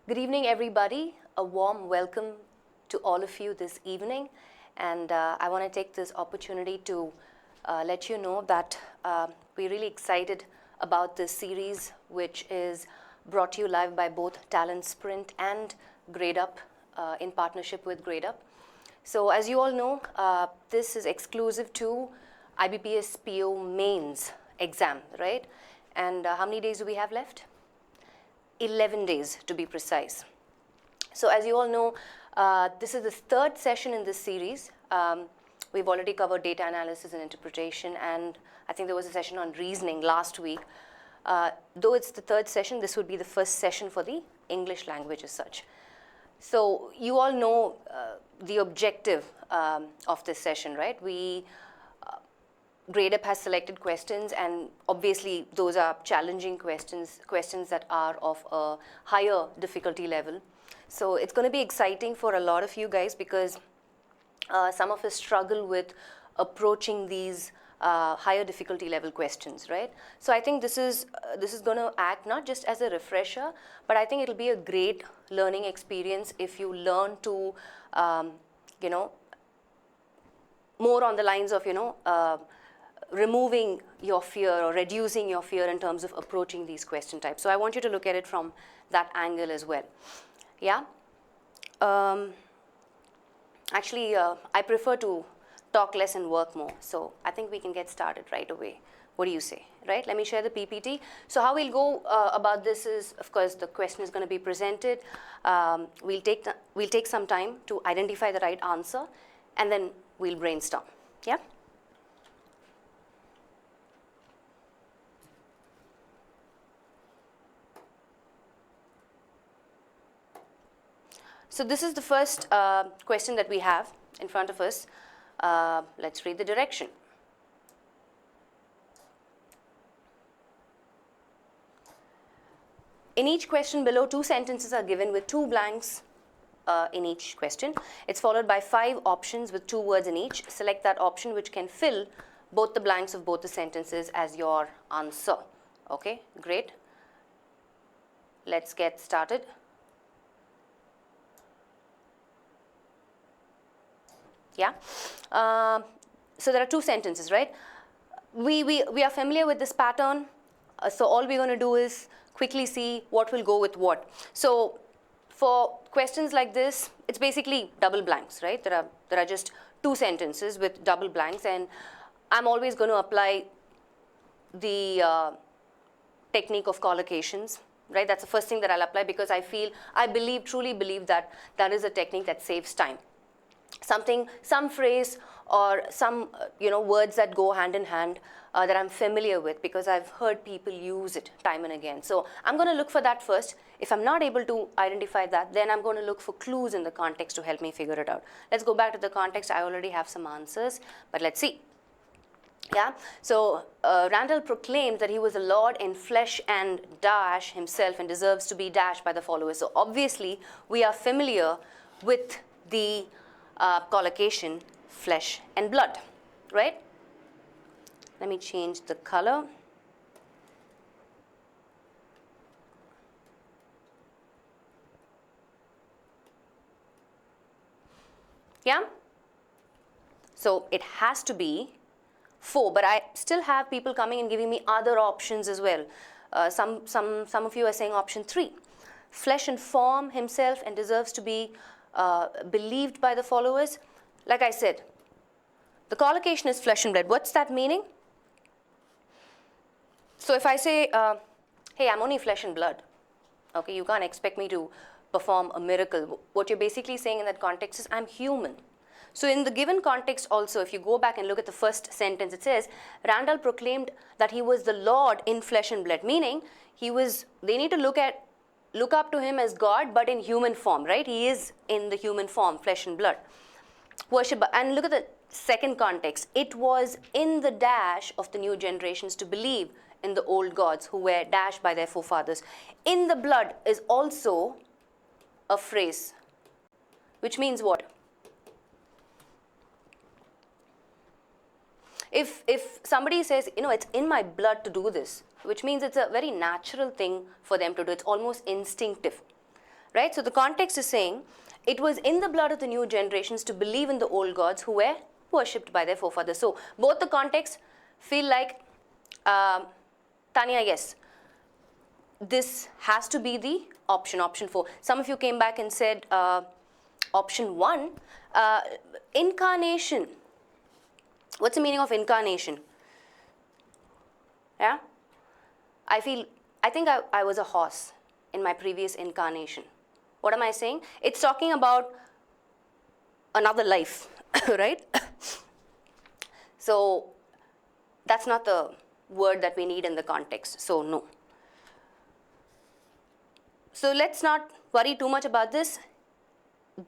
Good evening, everybody. A warm welcome to all of you this evening. And I want to take this opportunity to let you know that we're really excited about this series, which is brought to you live by both TalentSprint and GradeUp in partnership with GradeUp. So as you all know, this is exclusive to IBPS PO mains exam, right? And how many days do we have left? 11 days to be precise. So as you all know, this is the third session in this series. We've already covered data analysis and interpretation, and I think there was a session on reasoning last week. Though it's the third session, this would be the first session for the English language as such. So you all know the objective of this session, right? GradeUp has selected questions, and obviously those are challenging questions that are of a higher difficulty level. So it's going to be exciting for a lot of you guys because some of us struggle with approaching these higher difficulty level questions, right? So I think this is going to act not just as a refresher, but I think it'll be a great learning experience if you learn to, more on the lines of, removing your fear or reducing your fear in terms of approaching these question types. So I want you to look at it from that angle as well. Yeah? Actually, I prefer to talk less and work more. So I think we can get started right away. What do you say? Right? Let me share the PPT. So how we'll go about this is, of course, the question is going to be presented. We'll take some time to identify the right answer, and then we'll brainstorm. Yeah? So this is the first question that we have in front of us. Let's read the direction. In each question below, 2 sentences are given with 2 blanks in each question. It's followed by 5 options with 2 words in each. Select that option which can fill both the blanks of both the sentences as your answer. Okay, great. Let's get started. Yeah. So there are 2 sentences, right? We are familiar with this pattern. So all we're going to do is quickly see what will go with what. So for questions like this, it's basically double blanks, right? There are just 2 sentences with double blanks, and I'm always going to apply the technique of collocations, right? That's the first thing that I'll apply because truly believe that that is a technique that saves time. Some phrase or some words that go hand in hand that I'm familiar with because I've heard people use it time and again. So I'm going to look for that first. If I'm not able to identify that, then I'm going to look for clues in the context to help me figure it out. Let's go back to the context. I already have some answers, but let's see. Yeah. So Randall proclaimed that he was a lord in flesh and dash himself and deserves to be dashed by the followers. So obviously we are familiar with the collocation flesh and blood, right? Let me change the color. Yeah? So it has to be 4, but I still have people coming and giving me other options as well. Some of you are saying option 3. Flesh and form himself and deserves to be believed by the followers. Like I said, the collocation is flesh and blood. What's that meaning? So if I say, hey, I'm only flesh and blood, okay, you can't expect me to perform a miracle. What you're basically saying in that context is I'm human. So in the given context also, if you go back and look at the first sentence, it says, Randall proclaimed that he was the Lord in flesh and blood, meaning they need to look up to him as God, but in human form, right? He is in the human form, flesh and blood. Worship, and look at the second context. It was in the dash of the new generations to believe in the old gods who were dashed by their forefathers. In the blood is also a phrase, which means what? If somebody says, it's in my blood to do this, which means it's a very natural thing for them to do. It's almost instinctive, right? So the context is saying, it was in the blood of the new generations to believe in the old gods who were worshipped by their forefathers. So both the contexts feel like, Tanya, yes, this has to be the option 4. Some of you came back and said option 1, incarnation. What's the meaning of incarnation? Yeah? I think I was a horse in my previous incarnation. What am I saying? It's talking about another life, right? So that's not the word that we need in the context, so no. So let's not worry too much about this.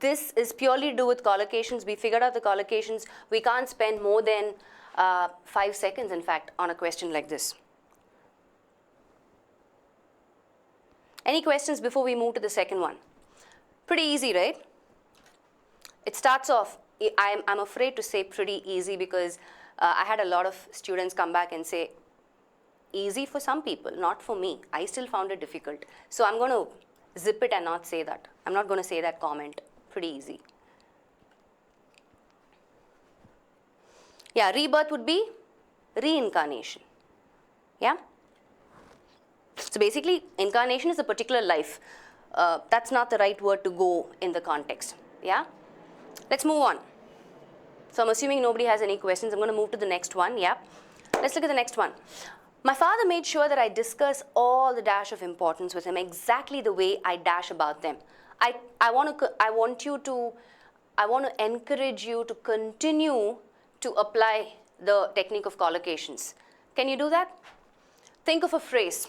This is purely to do with collocations. We figured out the collocations. We can't spend more than 5 seconds, in fact, on a question like this. Any questions before we move to the second one? Pretty easy, right? It starts off, I'm afraid to say pretty easy because I had a lot of students come back and say, easy for some people, not for me. I still found it difficult. So I'm going to zip it and not say that. I'm not going to say that comment. Pretty easy. Yeah, rebirth would be reincarnation. Yeah? So basically, incarnation is a particular life. That's not the right word to go in the context. Yeah? Let's move on. So I'm assuming nobody has any questions. I'm going to move to the next one. Yeah? Let's look at the next one. My father made sure that I discuss all the dash of importance with him exactly the way I dash about them. I want to encourage you to continue to apply the technique of collocations. Can you do that? Think of a phrase.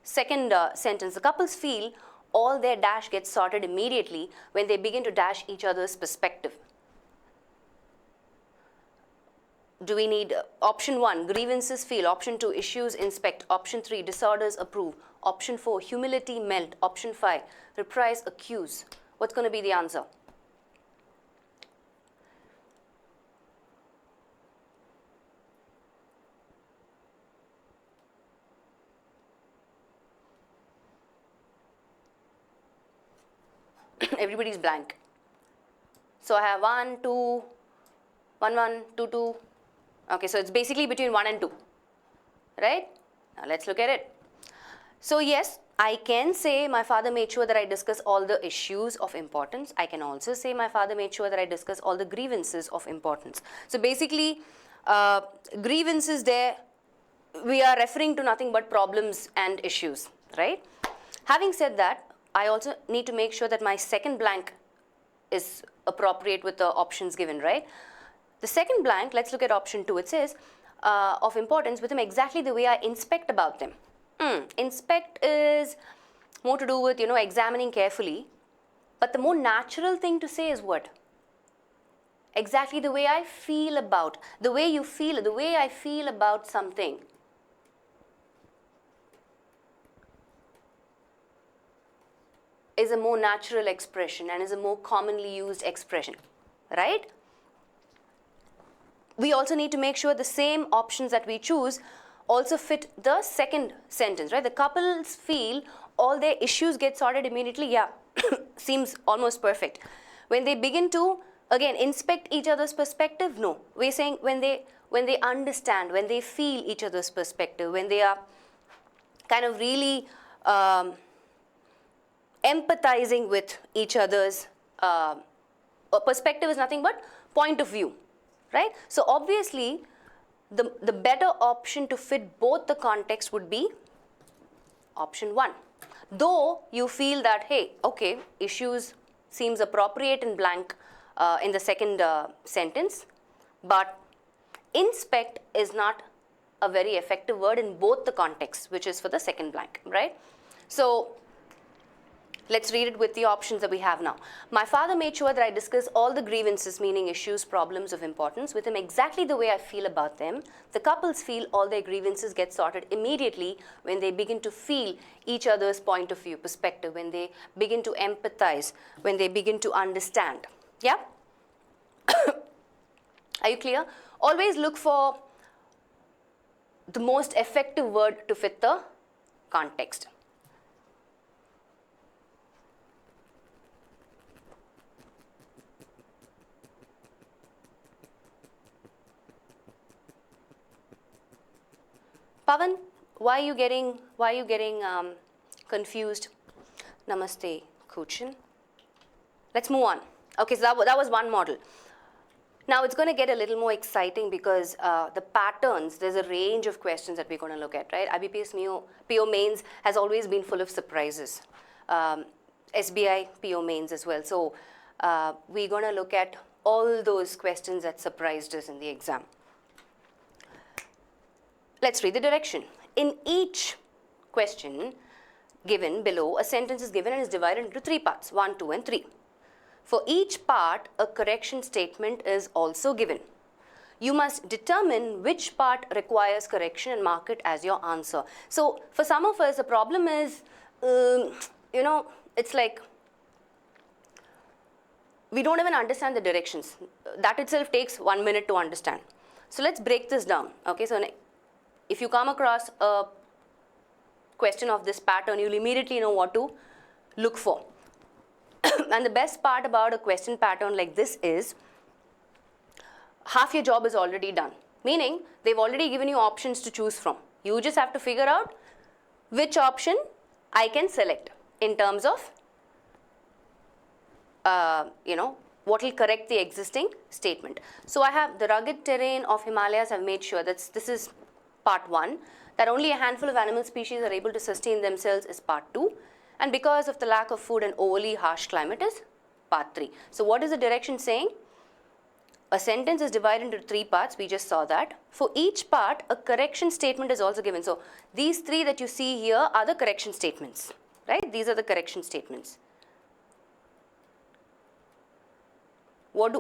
Second sentence, the couples feel all their dash gets sorted immediately when they begin to dash each other's perspective. Do we need option 1, grievances feel, option 2, issues inspect, option 3, disorders approve, option 4, humility melt, option 5, reprise accuse? What's going to be the answer? Everybody's blank. So I have 1, 2, 1, 1, 2, 2. Okay, so it's basically between 1 and 2, right? Now let's look at it. So yes, I can say my father made sure that I discuss all the issues of importance. I can also say my father made sure that I discuss all the grievances of importance. So basically, grievances there, we are referring to nothing but problems and issues, right? Having said that, I also need to make sure that my second blank is appropriate with the options given, right? The second blank, let's look at option 2. It says, of importance with them exactly the way I inspect about them. Inspect is more to do with, examining carefully. But the more natural thing to say is what? Exactly the way I feel about, the way you feel, the way I feel about something. Is a more natural expression and is a more commonly used expression, right? We also need to make sure the same options that we choose also fit the second sentence, right? The couples feel all their issues get sorted immediately. Yeah, seems almost perfect. When they begin to, again, inspect each other's perspective, no. We're saying when they understand, when they feel each other's perspective, when they are kind of really empathizing with each other's perspective is nothing but point of view, right? So obviously, the better option to fit both the context would be option 1. Though you feel that, hey, okay, issues seems appropriate in blank in the second sentence, but inspect is not a very effective word in both the contexts, which is for the second blank, right? So let's read it with the options that we have now. My father made sure that I discuss all the grievances, meaning issues, problems of importance, with him exactly the way I feel about them. The couples feel all their grievances get sorted immediately when they begin to feel each other's point of view, perspective, when they begin to empathize, when they begin to understand. Yeah? Are you clear? Always look for the most effective word to fit the context. Pavan, why are you getting confused? Namaste, Kuchin. Let's move on. Okay, so that was one model. Now it's going to get a little more exciting because the patterns, there's a range of questions that we're going to look at, right? IBPS PO mains has always been full of surprises. SBI PO mains as well. So we're going to look at all those questions that surprised us in the exam. Let's read the direction. In each question given below, a sentence is given and is divided into 3 parts, 1, 2, and 3. For each part, a correction statement is also given. You must determine which part requires correction and mark it as your answer. So for some of us, the problem is, it's like we don't even understand the directions. That itself takes 1 minute to understand. So let's break this down. Okay, so if you come across a question of this pattern, you'll immediately know what to look for. And the best part about a question pattern like this is half your job is already done. Meaning, they've already given you options to choose from. You just have to figure out which option I can select in terms of, what will correct the existing statement. So I have the rugged terrain of Himalayas. I've made sure that this is part 1. That only a handful of animal species are able to sustain themselves is part 2. And because of the lack of food and overly harsh climate is part 3. So what is the direction saying? A sentence is divided into 3 parts. We just saw that. For each part, a correction statement is also given. So these 3 that you see here are the correction statements, right? These are the correction statements. What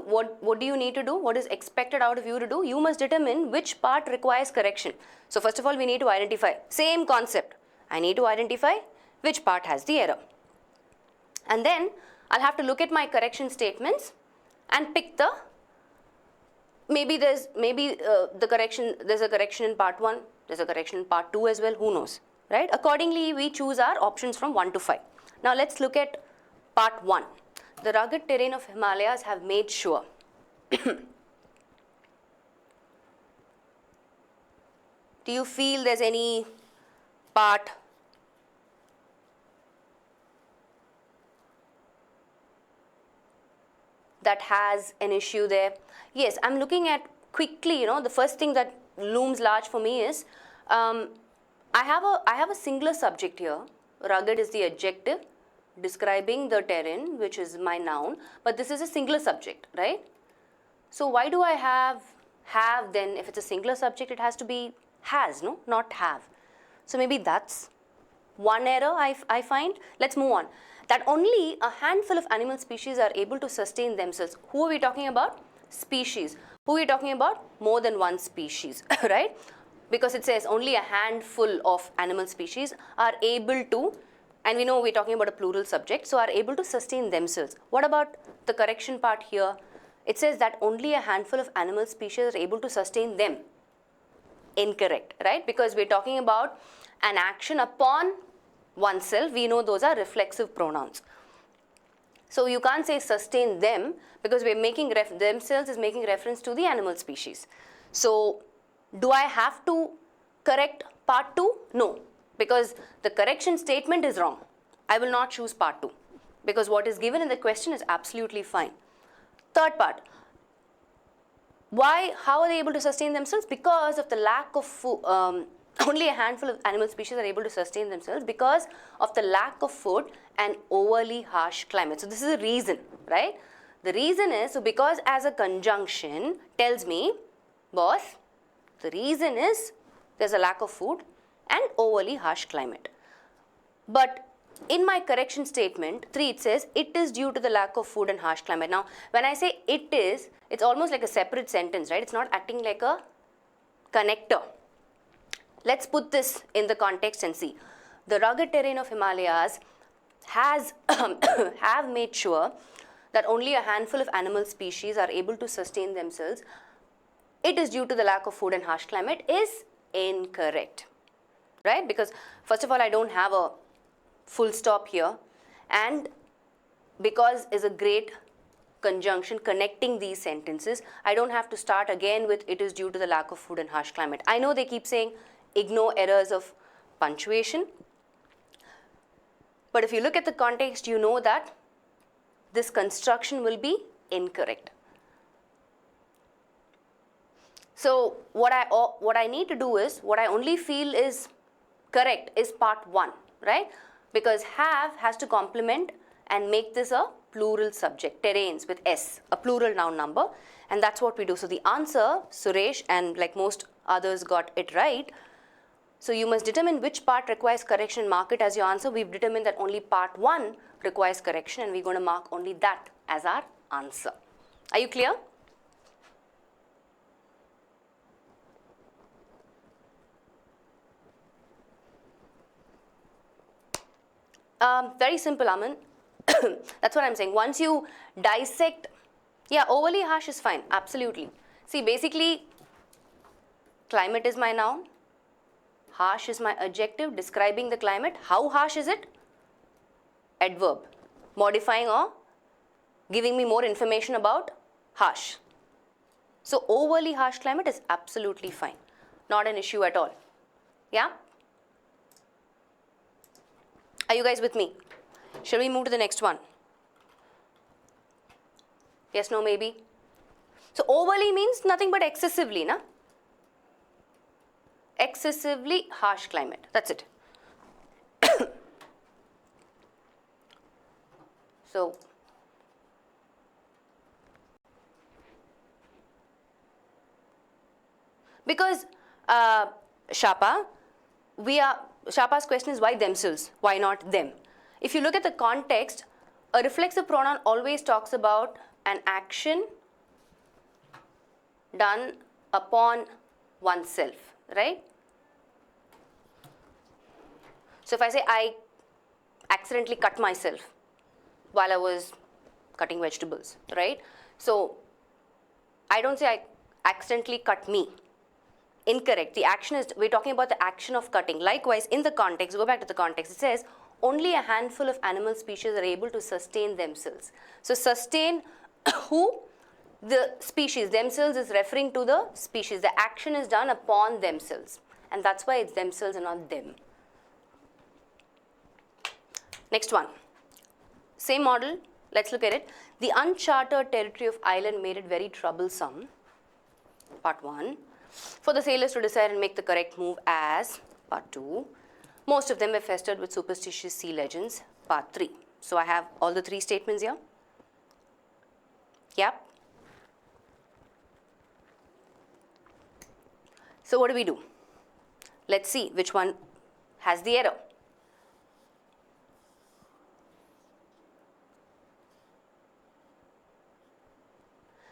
do you need to do? What is expected out of you to do? You must determine which part requires correction. So first of all, we need to identify. Same concept. I need to identify which part has the error. And then I'll have to look at my correction statements and pick the, there's a correction in part 1, there's a correction in part 2 as well, who knows, right? Accordingly, we choose our options from 1 to 5. Now let's look at part 1. The rugged terrain of Himalayas have made sure. Do you feel there's any part that has an issue there? Yes, I'm looking at quickly, the first thing that looms large for me is, I have a singular subject here. Rugged is the adjective describing the terrain, which is my noun, but this is a singular subject, right? So why do I have then? If it's a singular subject, it has to be has, no, not have. So maybe that's one error I find. Let's move on. That only a handful of animal species are able to sustain themselves. Who are we talking about? Species. Who are we talking about? More than one species, right? Because it says only a handful of animal species are able to, and we know we're talking about a plural subject, so are able to sustain themselves. What about the correction part here? It says that only a handful of animal species are able to sustain them. Incorrect, right? Because we're talking about an action upon oneself. We know those are reflexive pronouns. So you can't say sustain them because we're making themselves is making reference to the animal species. So do I have to correct part 2? No, because the correction statement is wrong. I will not choose part 2 because what is given in the question is absolutely fine. Third part. Why? How are they able to sustain themselves? Because of the lack of food. Only a handful of animal species are able to sustain themselves because of the lack of food and overly harsh climate. So this is a reason, right? The reason is, so because as a conjunction tells me, boss, the reason is there's a lack of food and overly harsh climate. But in my correction statement 3, it says it is due to the lack of food and harsh climate. Now, when I say it is, it's almost like a separate sentence, right? It's not acting like a connector. Let's put this in the context and see. The rugged terrain of Himalayas has have made sure that only a handful of animal species are able to sustain themselves. It is due to the lack of food and harsh climate is incorrect, right? Because first of all, I don't have a full stop here, and because is a great conjunction connecting these sentences, I don't have to start again with it is due to the lack of food and harsh climate. I know they keep saying ignore errors of punctuation. But if you look at the context, you know that this construction will be incorrect. So what I need to do is, what I only feel is correct is part 1, right? Because have has to complement and make this a plural subject, terrains with S, a plural noun number, and that's what we do. So the answer, Suresh and like most others got it right. So you must determine which part requires correction and mark it as your answer. We've determined that only part 1 requires correction and we're going to mark only that as our answer. Are you clear? Very simple, Aman. That's what I'm saying. Once you dissect, yeah, overly harsh is fine, absolutely. See, basically, climate is my noun, harsh is my adjective describing the climate. How harsh is it? Adverb, modifying or giving me more information about harsh. So, overly harsh climate is absolutely fine, not an issue at all. Yeah? Are you guys with me? Shall we move to the next one? Yes, no, maybe? So, overly means nothing but excessively, na? Excessively harsh climate. That's it. So, because Shapa, Shapa's question is why themselves? Why not them? If you look at the context, a reflexive pronoun always talks about an action done upon oneself, right? So if I say I accidentally cut myself while I was cutting vegetables, right? So I don't say I accidentally cut me. Incorrect. The action is, we're talking about the action of cutting. Likewise, in the context, go back to the context, it says only a handful of animal species are able to sustain themselves. So sustain who? The species. Themselves is referring to the species. The action is done upon themselves. And that's why it's themselves and not them. Next one. Same model. Let's look at it. The uncharted territory of island made it very troublesome. Part 1. For the sailors to decide and make the correct move as, part 2. Most of them were festered with superstitious sea legends, part 3. So I have all the 3 statements here. Yep. So what do? Let's see which one has the error.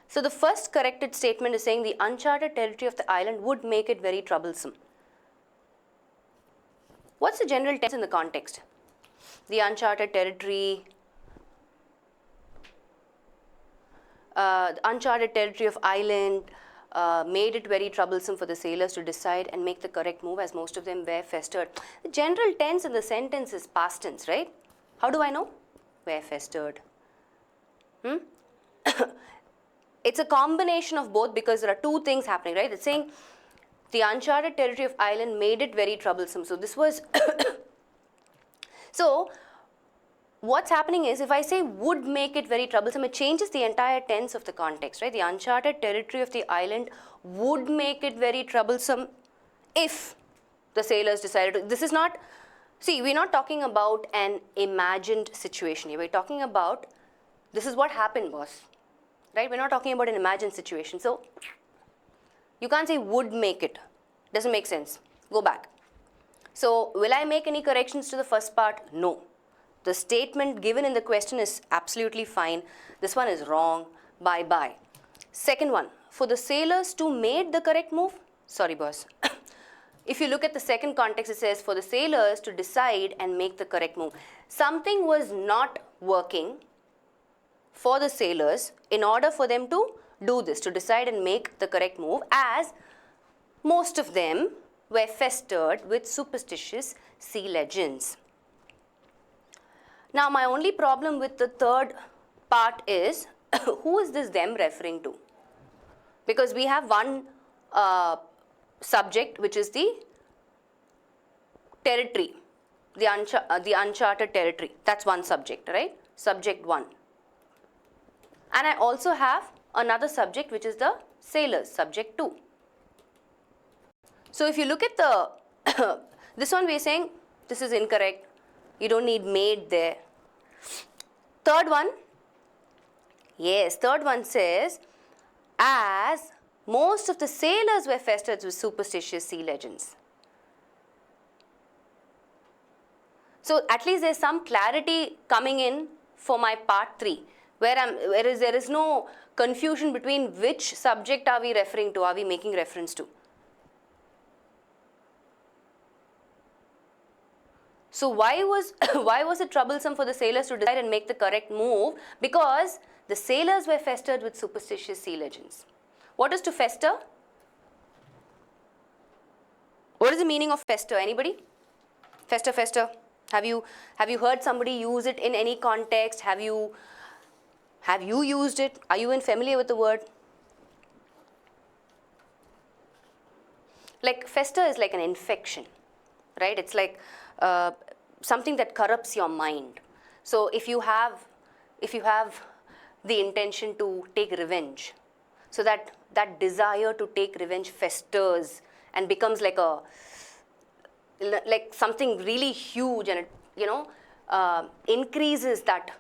So the first corrected statement is saying the uncharted territory of the island would make it very troublesome. What's the general tense in the context? The uncharted territory, of island made it very troublesome for the sailors to decide and make the correct move as most of them were festered. The general tense in the sentence is past tense, right? How do I know? Were festered. It's a combination of both because there are 2 things happening, right? It's saying the uncharted territory of island made it very troublesome. So this was, so what's happening is if I say would make it very troublesome, it changes the entire tense of the context, right? The uncharted territory of the island would make it very troublesome if the sailors decided to. This is not, see, we're not talking about an imagined situation here. We're talking about, this is what happened, boss. Right? We're not talking about an imagined situation. So, you can't say would make it. Doesn't make sense. Go back. So, will I make any corrections to the first part? No. The statement given in the question is absolutely fine. This one is wrong. Bye-bye. Second one, for the sailors to make the correct move? Sorry, boss. If you look at the second context, it says for the sailors to decide and make the correct move. Something was not working for the sailors in order for them to do this, to decide and make the correct move, as most of them were festered with superstitious sea legends. Now, my only problem with the third part is, who is this them referring to? Because we have one subject, which is the territory, the uncharted territory. That's one subject, right? Subject 1. And I also have another subject which is the sailors, subject 2. So if you look at the, this one we are saying this is incorrect. You don't need maid there. Third one, yes, third one says, as most of the sailors were festered with superstitious sea legends. So at least there's some clarity coming in for my part 3, where there is no confusion between which subject are we referring to, are we making reference to. So why was it troublesome for the sailors to decide and make the correct move? Because the sailors were festered with superstitious sea legends. What is to fester? What is the meaning of fester? Anybody? Fester, fester. Have you heard somebody use it in any context? Have you used it? Are you familiar with the word? Like fester is like an infection, right? It's like something that corrupts your mind. So if you have the intention to take revenge, so that desire to take revenge festers and becomes like something really huge, and it increases that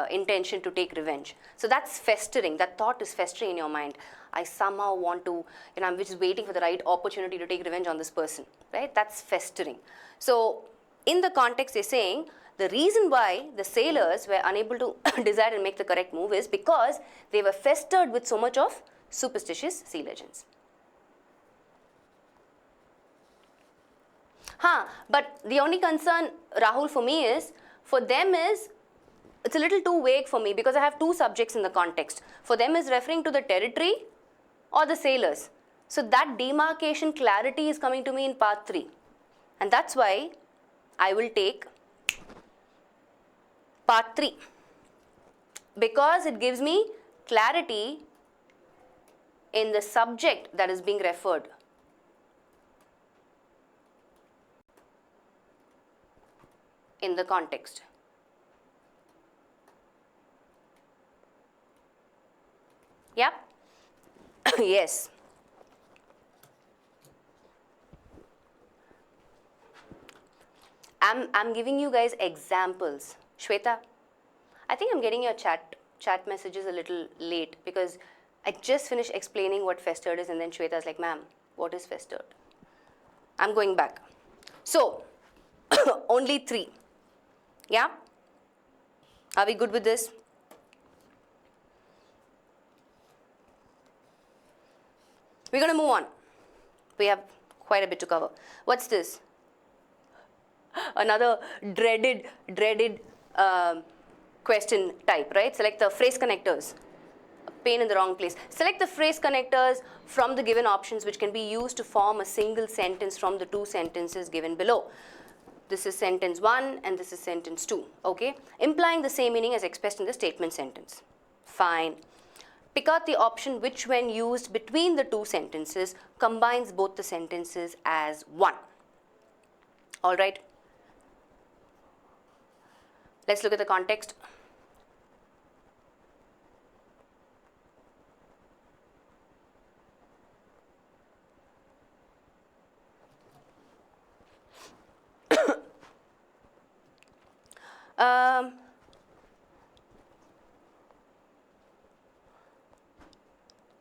intention to take revenge. So that's festering. That thought is festering in your mind. I somehow want to, I'm just waiting for the right opportunity to take revenge on this person, right? That's festering. So in the context, they're saying the reason why the sailors were unable to decide and make the correct move is because they were festered with so much of superstitious sea legends. But the only concern, Rahul, for me is, for them is, it's a little too vague for me because I have two subjects in the context. For them is referring to the territory or the sailors. So that demarcation clarity is coming to me in part 3. And that's why I will take part 3. Because it gives me clarity in the subject that is being referred. In the context. Yep. Yes. I'm giving you guys examples. Shweta, I think I'm getting your chat messages a little late because I just finished explaining what festered is, and then Shweta's like, ma'am, what is festered? I'm going back. So, only 3. Yeah? Are we good with this? We're going to move on. We have quite a bit to cover. What's this? Another dreaded question type, right? Select the phrase connectors. Pain in the wrong place. Select the phrase connectors from the given options which can be used to form a single sentence from the 2 sentences given below. This is sentence 1 and this is sentence 2, okay? Implying the same meaning as expressed in the statement sentence. Fine. Pick out the option which, when used between the 2 sentences, combines both the sentences as one. All right. Let's look at the context.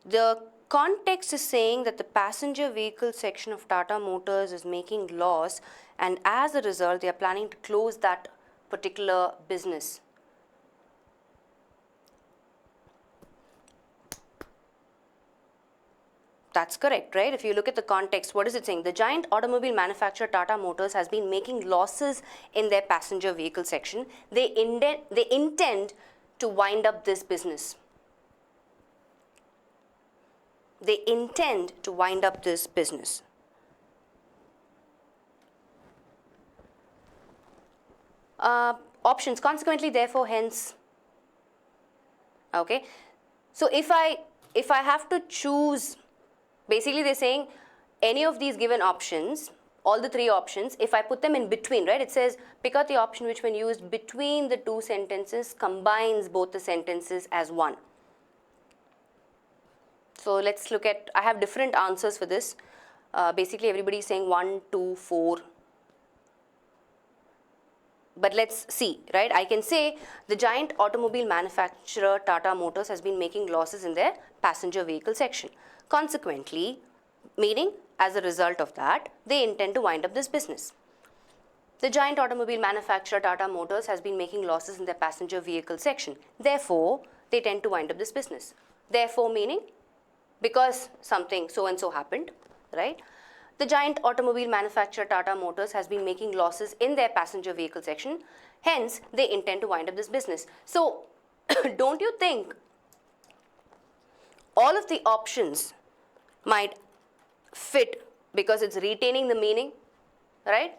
The context is saying that the passenger vehicle section of Tata Motors is making loss, and as a result, they are planning to close that particular business. That's correct, right? If you look at the context, what is it saying? The giant automobile manufacturer Tata Motors has been making losses in their passenger vehicle section. They intend to wind up this business. They intend to wind up this business. Options, consequently, therefore, hence. Okay. So if I have to choose, basically they're saying any of these given options, all the three options, if I put them in between, right, it says pick out the option which when used between the two sentences combines both the sentences as one. So let's look at, I have different answers for this. Basically everybody is saying 1, 2, 4. But let's see, right? I can say the giant automobile manufacturer Tata Motors has been making losses in their passenger vehicle section. Consequently, meaning as a result of that, they intend to wind up this business. The giant automobile manufacturer Tata Motors has been making losses in their passenger vehicle section. Therefore, they tend to wind up this business. Therefore, meaning because something so and so happened, right? The giant automobile manufacturer Tata Motors has been making losses in their passenger vehicle section. Hence, they intend to wind up this business. So, don't you think all of the options might fit because it's retaining the meaning, right?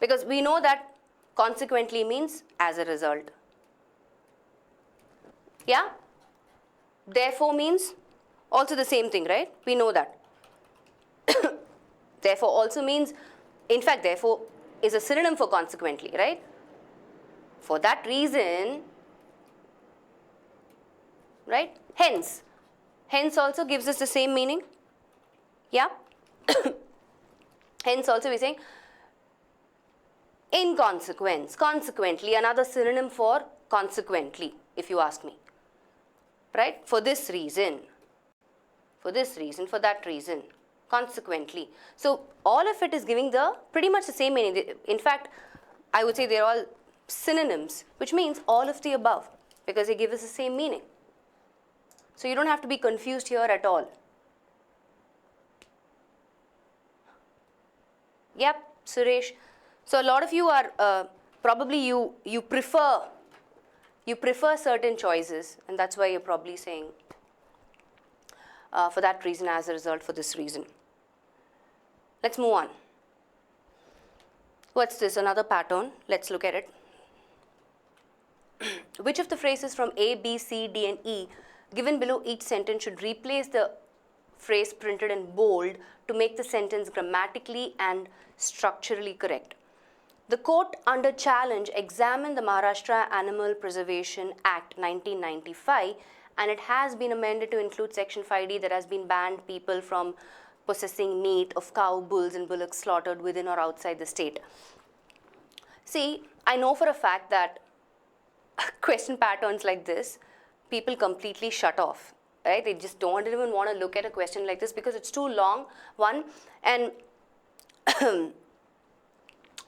Because we know that consequently means as a result. Yeah? Therefore means also the same thing, right? We know that. Therefore also means, in fact, therefore is a synonym for consequently, right? For that reason, right? Hence also gives us the same meaning. Yeah? Hence also we're saying in consequence, consequently, another synonym for consequently, if you ask me. Right? For this reason, for that reason, consequently. So all of it is giving the pretty much the same meaning. In fact, I would say they're all synonyms, which means all of the above, because they give us the same meaning. So you don't have to be confused here at all. Yep, Suresh. So a lot of you are probably you prefer certain choices, and that's why you're probably saying for that reason, as a result, for this reason. Let's move on. What's this? Another pattern. Let's look at it. Which of the phrases from A, B, C, D, and E given below each sentence should replace the phrase printed in bold to make the sentence grammatically and structurally correct? The court under challenge examined the Maharashtra Animal Preservation Act 1995, and it has been amended to include Section 5D that has been banned people from possessing meat of cow, bulls, and bullocks slaughtered within or outside the state. See, I know for a fact that question patterns like this, people completely shut off, right? They just don't even want to look at a question like this because it's too long, one, and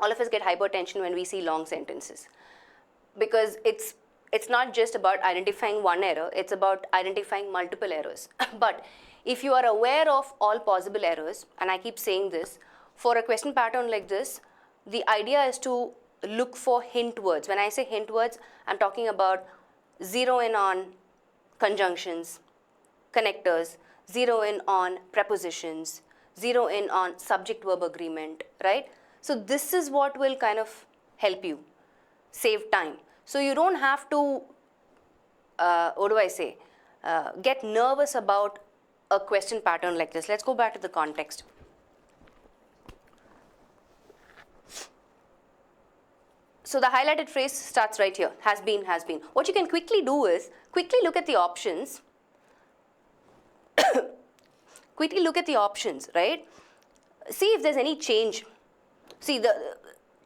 all of us get hypertension when we see long sentences because it's not just about identifying one error, it's about identifying multiple errors. But if you are aware of all possible errors, and I keep saying this, for a question pattern like this, the idea is to look for hint words. When I say hint words, I'm talking about zero in on conjunctions, connectors, zero in on prepositions, zero in on subject-verb agreement, right? So this is what will kind of help you save time. So you don't have to, get nervous about a question pattern like this. Let's go back to the context. So the highlighted phrase starts right here, has been, has been. What you can quickly do is, quickly look at the options. Quickly look at the options, right? See if there's any change. See the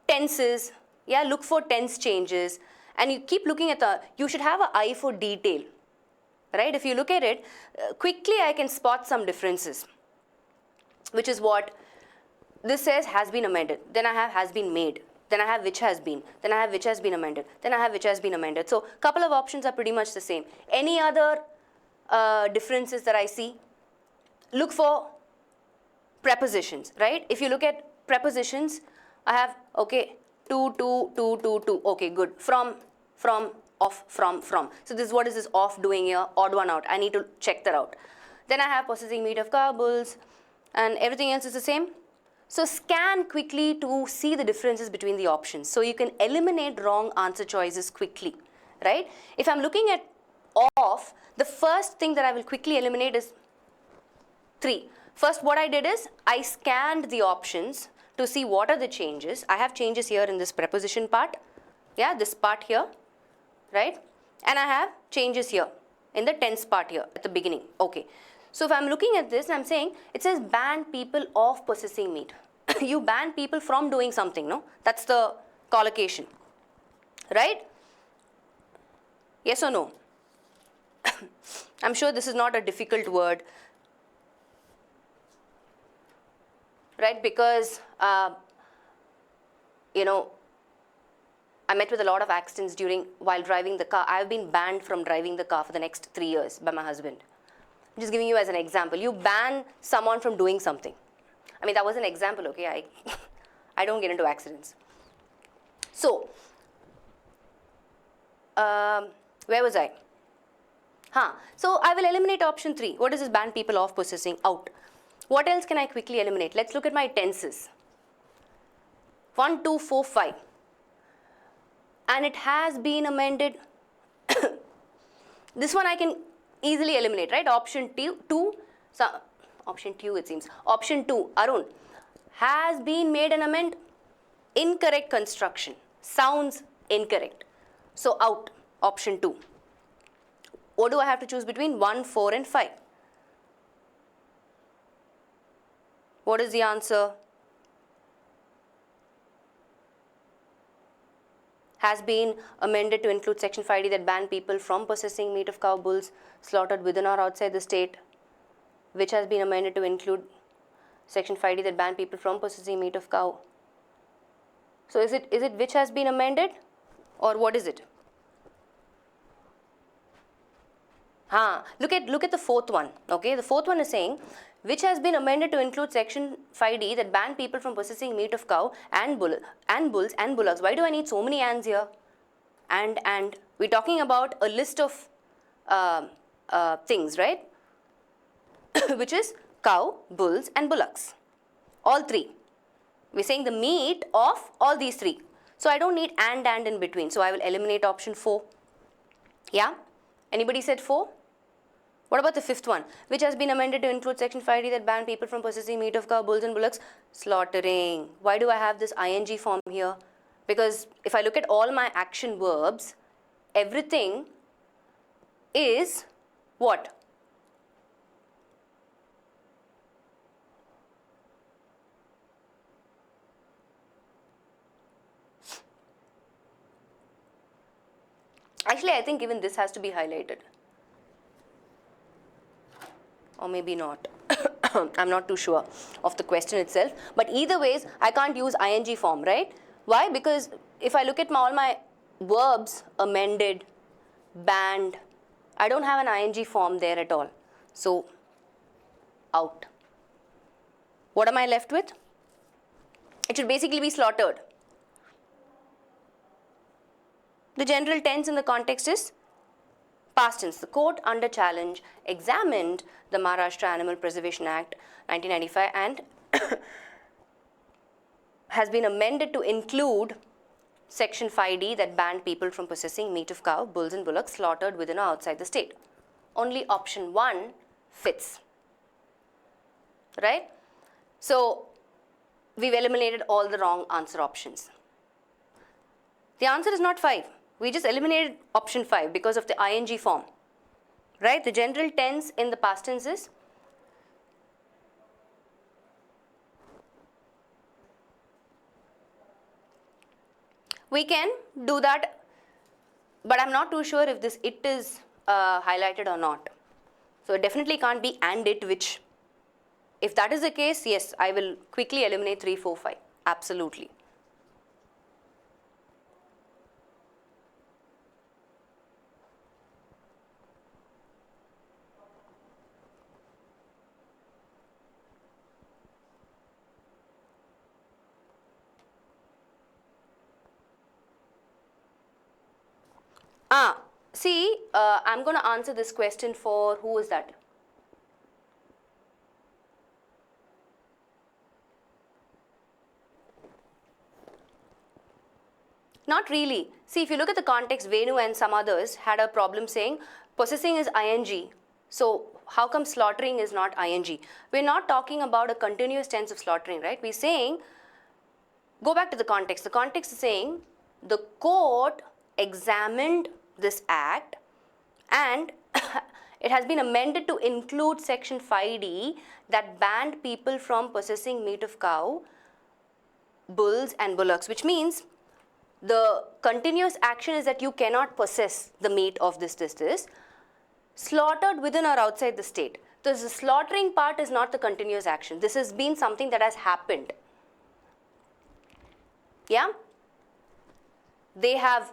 tenses, yeah, look for tense changes. And you keep looking at you should have an eye for detail, right? If you look at it, quickly I can spot some differences, which is what this says has been amended. Then I have has been made. Then I have which has been. Then I have which has been amended. Then I have which has been amended. So a couple of options are pretty much the same. Any other differences that I see? Look for prepositions, right? If you look at prepositions, I have, okay, to, okay, good. From, of, from. So this is what is this of doing here? Odd one out. I need to check that out. Then I have possessing meat of cow, bulls, and everything else is the same. So scan quickly to see the differences between the options. So you can eliminate wrong answer choices quickly, right? If I'm looking at of, the first thing that I will quickly eliminate is 3. First, what I did is I scanned the options to see what are the changes. I have changes here in this preposition part, yeah, this part here, right? And I have changes here in the tense part here at the beginning. Okay. So if I'm looking at this, I'm saying it says ban people of possessing meat. You ban people from doing something, no? That's the collocation, right? Yes or no? I'm sure this is not a difficult word, right? Because, you know, I met with a lot of accidents while driving the car. I've been banned from driving the car for the next 3 years by my husband. I'm just giving you as an example. You ban someone from doing something. I mean, that was an example, okay? I don't get into accidents. So, where was I? So I will eliminate option 3. What is this ban people of possessing? Out. What else can I quickly eliminate? Let's look at my tenses. 1, 2, 4, 5. And it has been amended. This one I can easily eliminate, right? Option 2, option 2 it seems. Option 2, Arun, has been made an amend. Incorrect construction. Sounds incorrect. So out, option 2. What do I have to choose between? 1, 4 and 5. What is the answer? Has been amended to include section 5D that ban people from possessing meat of cow bulls slaughtered within or outside the state, which has been amended to include section 5D that ban people from possessing meat of cow. So is it which has been amended, or what is it? Look at the fourth one, okay? The fourth one is saying, which has been amended to include section 5D that ban people from possessing meat of cow and bulls and bullocks. Why do I need so many ands here? And we're talking about a list of things, right? Which is cow, bulls and bullocks. All 3. We're saying the meat of all these 3. So I don't need and in between. So I will eliminate option 4. Yeah? Anybody said 4? What about the 5th one? Which has been amended to include section 5D that ban people from possessing meat of cow, bulls and bullocks? Slaughtering. Why do I have this ing form here? Because if I look at all my action verbs, everything is what? Actually, I think even this has to be highlighted. Or maybe not. I'm not too sure of the question itself. But either ways, I can't use ing form, right? Why? Because if I look at all my verbs, amended, banned, I don't have an ing form there at all. So, out. What am I left with? It should basically be slaughtered. The general tense in the context is past tense. The court under challenge examined the Maharashtra Animal Preservation Act 1995 and has been amended to include section 5D that banned people from possessing meat of cow, bulls and bullocks slaughtered within or outside the state. Only option 1 fits, right? So we've eliminated all the wrong answer options. The answer is not 5. We just eliminated option 5 because of the ing form, right? The general tense in the past tense is we can do that, but I'm not too sure if this it is highlighted or not. So it definitely can't be and it which. If that is the case, yes, I will quickly eliminate 3, 4, 5. Absolutely. I'm going to answer this question for, who is that? Not really. See, if you look at the context, Venu and some others had a problem saying possessing is ing. So how come slaughtering is not ing? We're not talking about a continuous tense of slaughtering, right? We're saying Go back to the context. The context is saying the court examined this act and it has been amended to include section 5D that banned people from possessing meat of cow, bulls and bullocks, which means the continuous action is that you cannot possess the meat of this, slaughtered within or outside the state. So the slaughtering part is not the continuous action. This has been something that has happened. Yeah? They have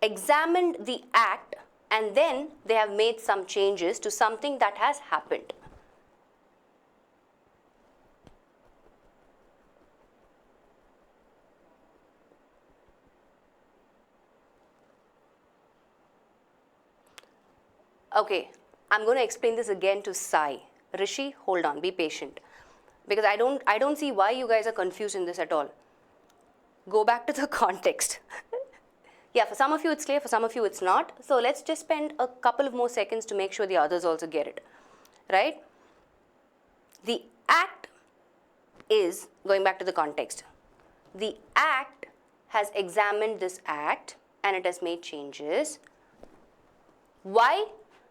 examined the act and then they have made some changes to something that has happened. Okay, I'm going to explain this again to Sai. Rishi, hold on, be patient. Because I don't see why you guys are confused in this at all. Go back to the context. Yeah, for some of you it's clear, for some of you it's not. So let's just spend a couple of more seconds to make sure the others also get it. Right? The act is, going back to the context, the act has examined this act and it has made changes. Why?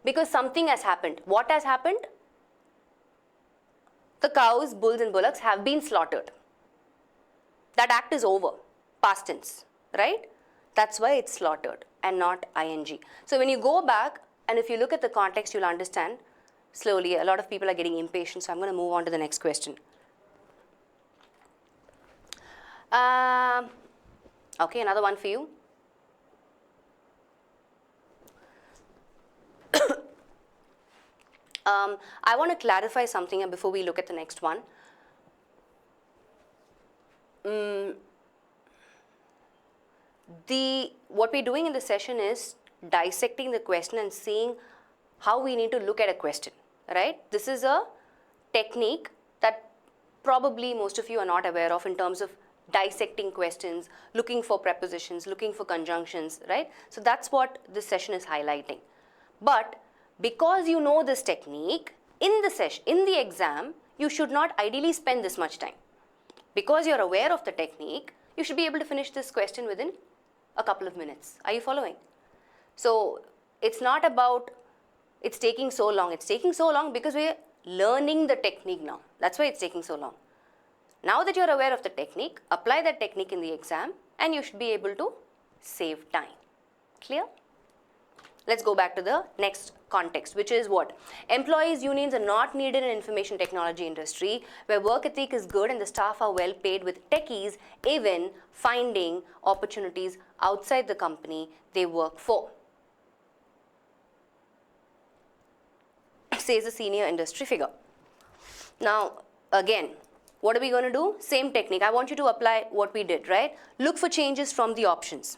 Because something has happened. What has happened? The cows, bulls and bullocks have been slaughtered. That act is over, past tense, right? That's why it's slaughtered and not ing. So when you go back and if you look at the context, you'll understand slowly. A lot of people are getting impatient, so I'm going to move on to the next question. Okay, another one for you. I want to clarify something before we look at the next one. What we're doing in the session is dissecting the question and seeing how we need to look at a question, right? This is a technique that probably most of you are not aware of in terms of dissecting questions, looking for prepositions, looking for conjunctions, right? So that's what this session is highlighting. But because you know this technique, in the exam, you should not ideally spend this much time. Because you're aware of the technique, you should be able to finish this question within a couple of minutes. Are you following? So it's not about it's taking so long. It's taking so long because we're learning the technique now. That's why it's taking so long. Now that you're aware of the technique, apply that technique in the exam and you should be able to save time. Clear? Let's go back to the next context, which is what? Employees' unions are not needed in information technology industry where work ethic is good and the staff are well paid with techies even finding opportunities outside the company they work for, says a senior industry figure. Now, again, what are we going to do? Same technique. I want you to apply what we did, right? Look for changes from the options.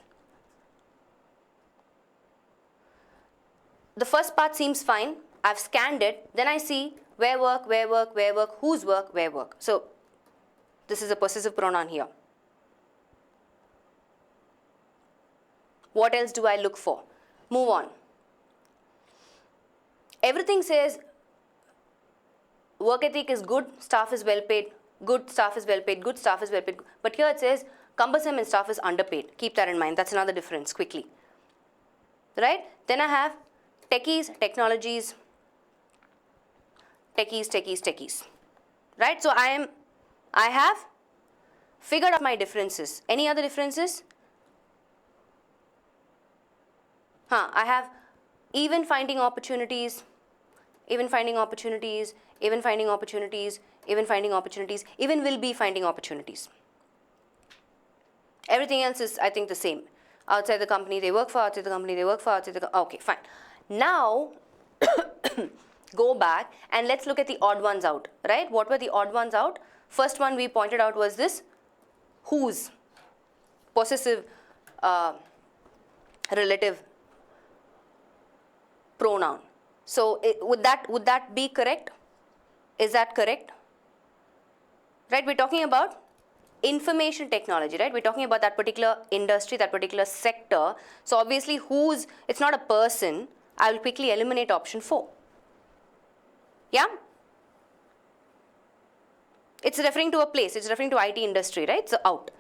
The first part seems fine. I've scanned it. Then I see where work, whose work, where work. So this is a possessive pronoun here. What else do I look for? Move on. Everything says work ethic is good, staff is well paid, good, staff is well paid, good, staff is well paid. But here it says cumbersome and staff is underpaid. Keep that in mind. That's another difference quickly. Right? Then I have techies, technologies, techies. Right? So I have figured out my differences. Any other differences? I have even finding opportunities, even finding opportunities, even finding opportunities, even finding opportunities, even will be finding opportunities. Everything else is, I think, the same. Outside the company they work for, outside the company they work for, outside the okay, fine. Now, go back and let's look at the odd ones out, right? What were the odd ones out? First one we pointed out was this whose, possessive relative pronoun. So would that be correct? Is that correct? Right, we're talking about information technology, right? We're talking about that particular industry, that particular sector. So obviously whose, it's not a person. I will quickly eliminate option 4. Yeah? It's referring to a place. It's referring to IT industry, right? So out.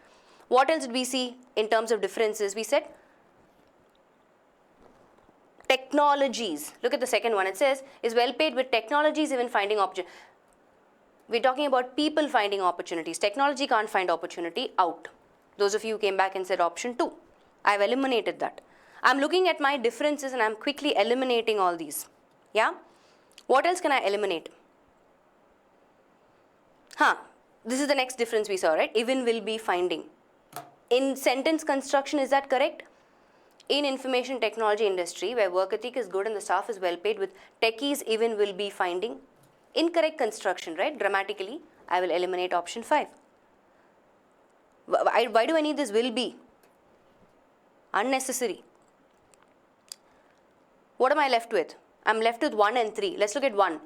What else did we see in terms of differences? We said technologies. Look at the second one. It says, is well paid with technologies even finding opportunity. We're talking about people finding opportunities. Technology can't find opportunity, out. Those of you who came back and said option 2. I've eliminated that. I'm looking at my differences and I'm quickly eliminating all these. Yeah? What else can I eliminate? This is the next difference we saw, right? Even will be finding. In sentence construction, is that correct? In information technology industry, where work ethic is good and the staff is well paid, with techies even will be finding. Incorrect construction, right? Grammatically, I will eliminate option 5. Why do I need this will be? Unnecessary. What am I left with? I'm left with 1 and 3. Let's look at 1.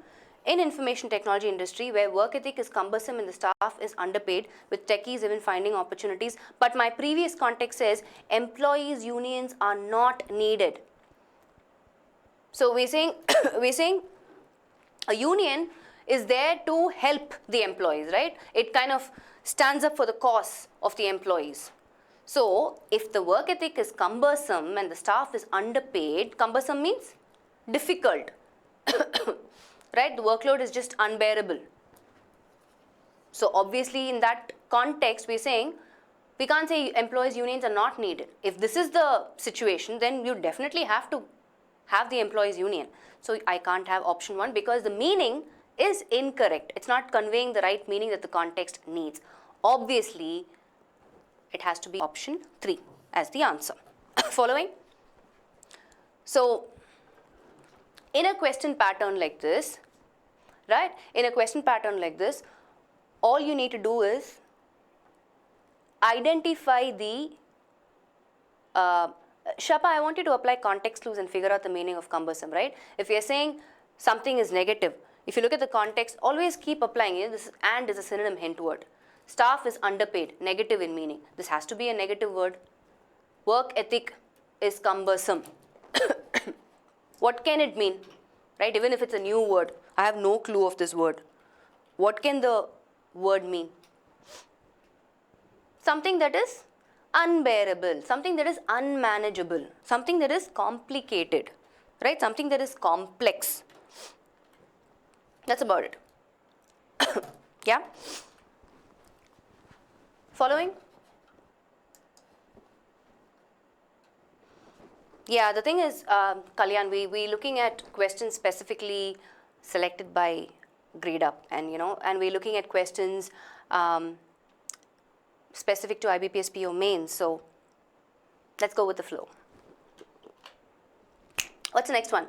In information technology industry, where work ethic is cumbersome and the staff is underpaid, with techies even finding opportunities. But my previous context says employees' unions are not needed. So we're saying a union is there to help the employees, right? It kind of stands up for the cause of the employees. So if the work ethic is cumbersome and the staff is underpaid, cumbersome means difficult, right? The workload is just unbearable. So obviously in that context, we're saying we can't say employees' unions are not needed. If this is the situation, then you definitely have to have the employees' union. So I can't have option 1 because the meaning is incorrect. It's not conveying the right meaning that the context needs. Obviously, it has to be option 3 as the answer. Following? So, in a question pattern like this, right? In a question pattern like this, all you need to do is identify the Shapa, I want you to apply context clues and figure out the meaning of cumbersome, right? If you're saying something is negative, if you look at the context, always keep applying it. This and is a synonym hint word. Staff is underpaid, negative in meaning. This has to be a negative word. Work ethic is cumbersome. What can it mean, right? Even if it's a new word, I have no clue of this word. What can the word mean? Something that is unbearable, something that is unmanageable, something that is complicated, right? Something that is complex. That's about it. Yeah? Following? Yeah, the thing is, Kalyan, we're looking at questions specifically selected by grade up, and we're looking at questions specific to IBPS PO mains. So let's go with the flow. What's the next one?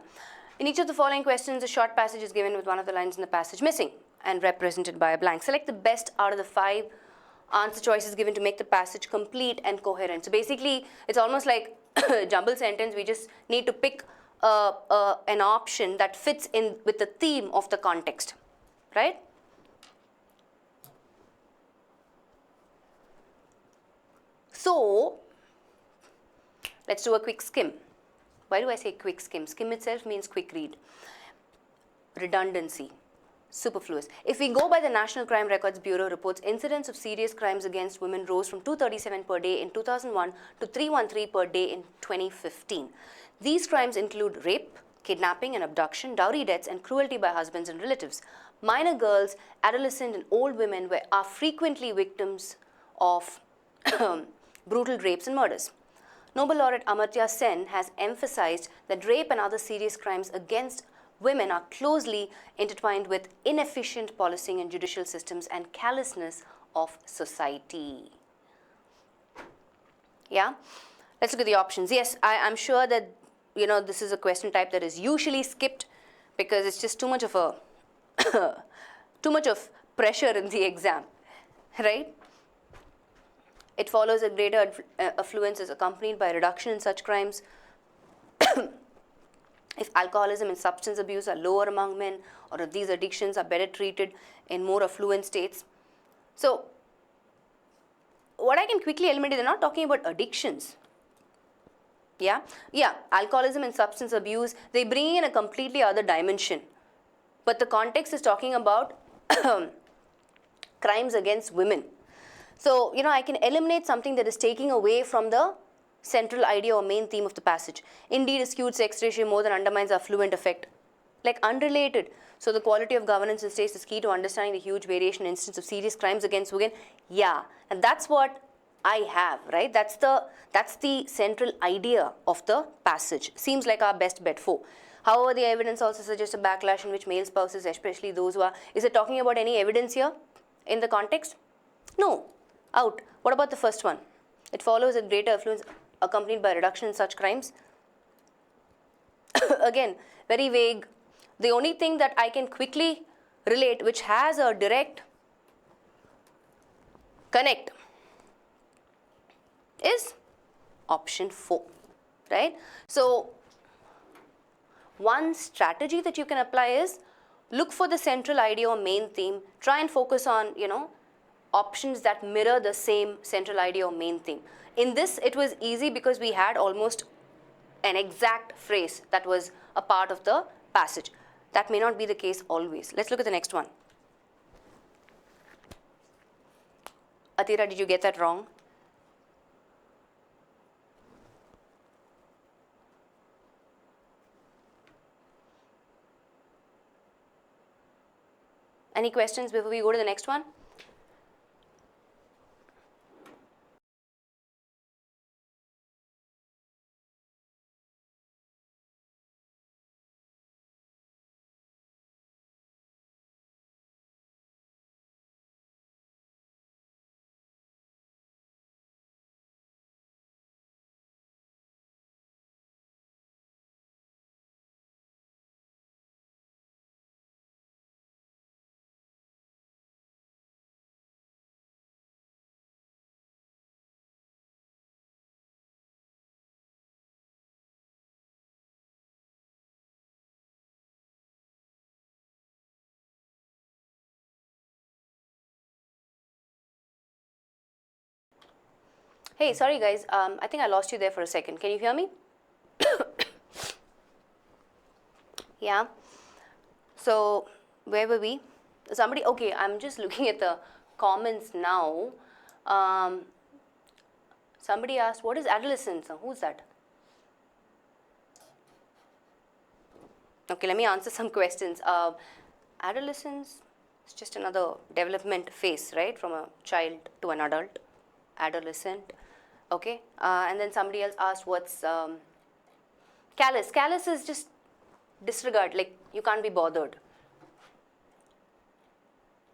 In each of the following questions, a short passage is given with one of the lines in the passage missing and represented by a blank. Select the best out of the 5 answer choices given to make the passage complete and coherent. So basically, it's almost like a jumble sentence. We just need to pick an option that fits in with the theme of the context, right? So let's do a quick skim. Why do I say quick skim? Skim itself means quick read. Redundancy, superfluous. If we go by the National Crime Records Bureau reports, incidents of serious crimes against women rose from 237 per day in 2001 to 313 per day in 2015. These crimes include rape, kidnapping and abduction, dowry debts, and cruelty by husbands and relatives. Minor girls, adolescent, and old women are frequently victims of brutal rapes and murders. Nobel laureate Amartya Sen has emphasized that rape and other serious crimes against women are closely intertwined with inefficient policing and judicial systems and callousness of society. Yeah? Let's look at the options. Yes, I'm sure that this is a question type that is usually skipped because it's just too much of pressure in the exam, right? It follows that greater affluence is accompanied by a reduction in such crimes. If alcoholism and substance abuse are lower among men, or if these addictions are better treated in more affluent states. So, what I can quickly eliminate, they're not talking about addictions. Yeah, alcoholism and substance abuse, they bring in a completely other dimension. But the context is talking about crimes against women. So, you know, I can eliminate something that is taking away from the central idea or main theme of the passage. Indeed, a skewed sex ratio more than undermines the affluent effect. Like unrelated. So the quality of governance in states is key to understanding the huge variation in instances of serious crimes against women. Yeah, and that's what I have, right? That's the central idea of the passage. Seems like our best bet for. However, the evidence also suggests a backlash in which male spouses, especially those who are, is it talking about any evidence here in the context? No, out. What about the first one? It follows that greater affluence accompanied by reduction in such crimes. Again, very vague. The only thing that I can quickly relate, which has a direct connect, is option 4, right? So, one strategy that you can apply is look for the central idea or main theme. Try and focus on, you know, options that mirror the same central idea or main theme. In this, it was easy because we had almost an exact phrase that was a part of the passage. That may not be the case always. Let's look at the next one. Atira, did you get that wrong? Any questions before we go to the next one? Hey, sorry guys, I think I lost you there for a second. Can you hear me? Yeah. So, where were we? Somebody, okay, I'm just looking at the comments now. Somebody asked, what is adolescence? Who's that? Okay, let me answer some questions. Adolescence is just another development phase, right? From a child to an adult, adolescent. Okay, and then somebody else asked what's callous. Callous is just disregard, like you can't be bothered.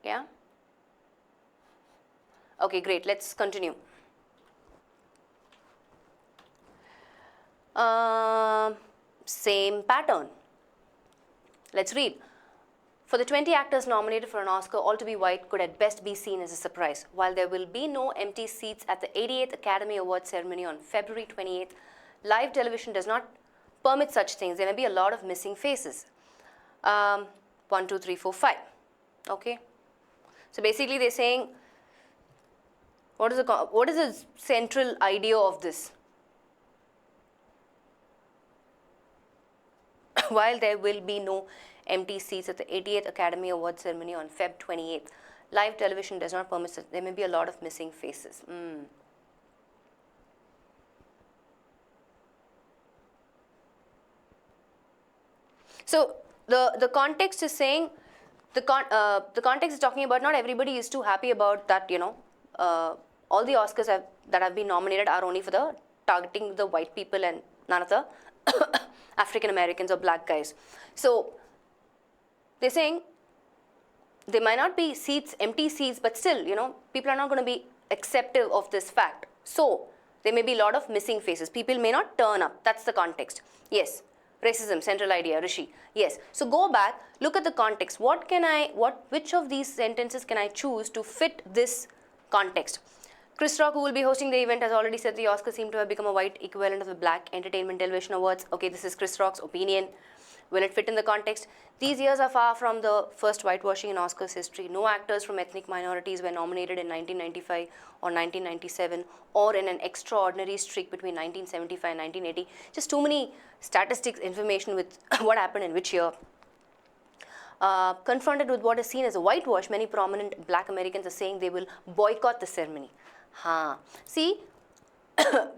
Yeah? Okay, great, let's continue. Same pattern. Let's read. For the 20 actors nominated for an Oscar, all to be white could at best be seen as a surprise. While there will be no empty seats at the 88th Academy Awards ceremony on February 28th, live television does not permit such things. There may be a lot of missing faces. 1, 2, 3, 4, 5. Okay. So basically they're saying, what is the central idea of this? While there will be no empty seats at the 88th Academy Awards ceremony on Feb 28th, live television does not permit it. There may be a lot of missing faces. So the context is saying, the context is talking about not everybody is too happy about that, you know, all the Oscars that have been nominated are only for the targeting the white people and none of the African Americans or black guys. So they're saying there might not be seats, empty seats, but still, you know, people are not going to be acceptive of this fact. So there may be a lot of missing faces. People may not turn up. That's the context. Yes. Racism, central idea, Rishi. Yes. So go back, look at the context. Which of these sentences can I choose to fit this context? Chris Rock, who will be hosting the event, has already said the Oscars seem to have become a white equivalent of the Black Entertainment Television Awards. Okay, this is Chris Rock's opinion. Will it fit in the context? These years are far from the first whitewashing in Oscars history. No actors from ethnic minorities were nominated in 1995 or 1997 or in an extraordinary streak between 1975 and 1980. Just too many statistics, information with what happened in which year. confronted with what is seen as a whitewash, many prominent black Americans are saying they will boycott the ceremony. See,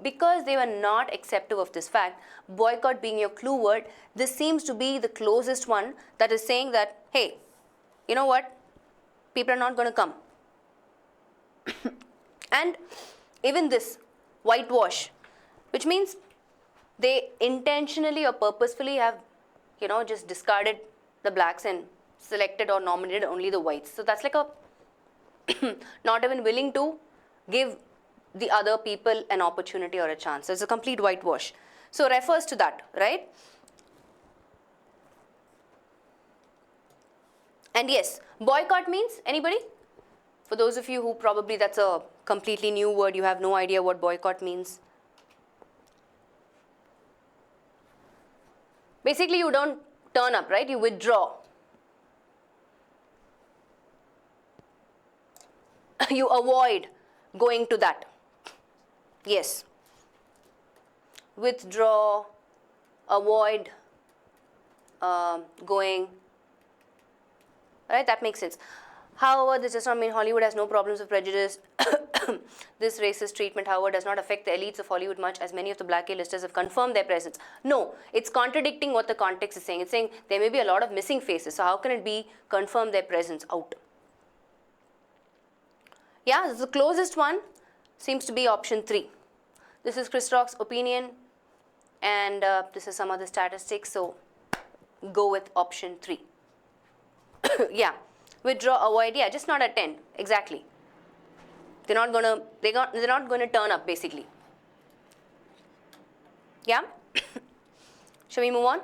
because they were not acceptive of this fact, boycott being your clue word, this seems to be the closest one that is saying that, hey, you know what, people are not going to come. And even this, whitewash, which means they intentionally or purposefully have, just discarded the blacks and selected or nominated only the whites. So that's like a not even willing to give the other people an opportunity or a chance. So it's a complete whitewash. So refers to that, right? And yes, boycott means, anybody? For those of you who probably that's a completely new word, you have no idea what boycott means. Basically, you don't turn up, right? You withdraw. You avoid going to that. Yes. Withdraw, avoid going. Right? That makes sense. However, this does not mean Hollywood has no problems of prejudice. This racist treatment, however, does not affect the elites of Hollywood much, as many of the black A-listers have confirmed their presence. No, it's contradicting what the context is saying. It's saying there may be a lot of missing faces. So how can it be confirm their presence out? Yeah, this is the closest one. Seems to be option 3. This is Chris Rock's opinion, and this is some other statistics. So go with option 3. Yeah. Withdraw, avoid, yeah, just not attend. Exactly. They're not gonna turn up, basically. Yeah? Shall we move on?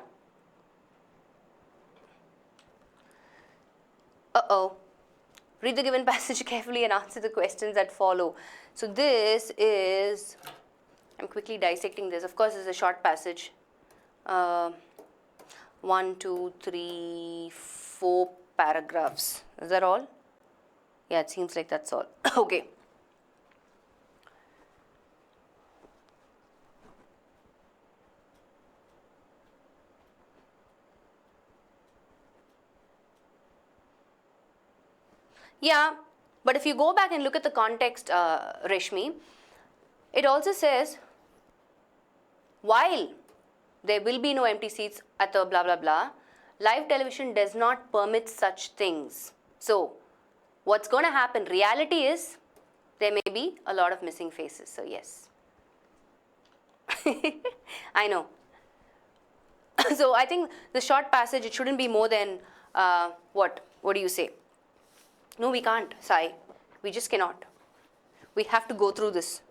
Read the given passage carefully and answer the questions that follow. So this is, I'm quickly dissecting this. Of course, this is a short passage. 1, 2, 3, 4 paragraphs. Is that all? Yeah, it seems like that's all. Okay. Yeah, but if you go back and look at the context, Reshmi, it also says, while there will be no empty seats at the blah blah blah, live television does not permit such things. So, what's going to happen? Reality is there may be a lot of missing faces. So, yes. I know. So, I think the short passage, it shouldn't be more than what? What do you say? No, we can't, Sai. We just cannot. We have to go through this.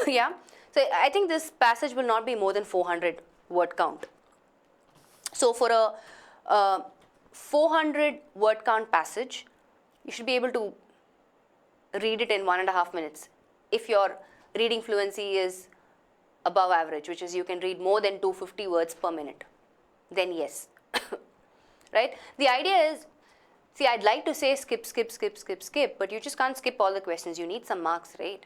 Yeah? So, I think this passage will not be more than 400 word count. So, for a 400 word count passage, you should be able to read it in 1.5 minutes. If your reading fluency is above average, which is you can read more than 250 words per minute, then yes. Right? The idea is, see, I'd like to say skip, but you just can't skip all the questions. You need some marks, right?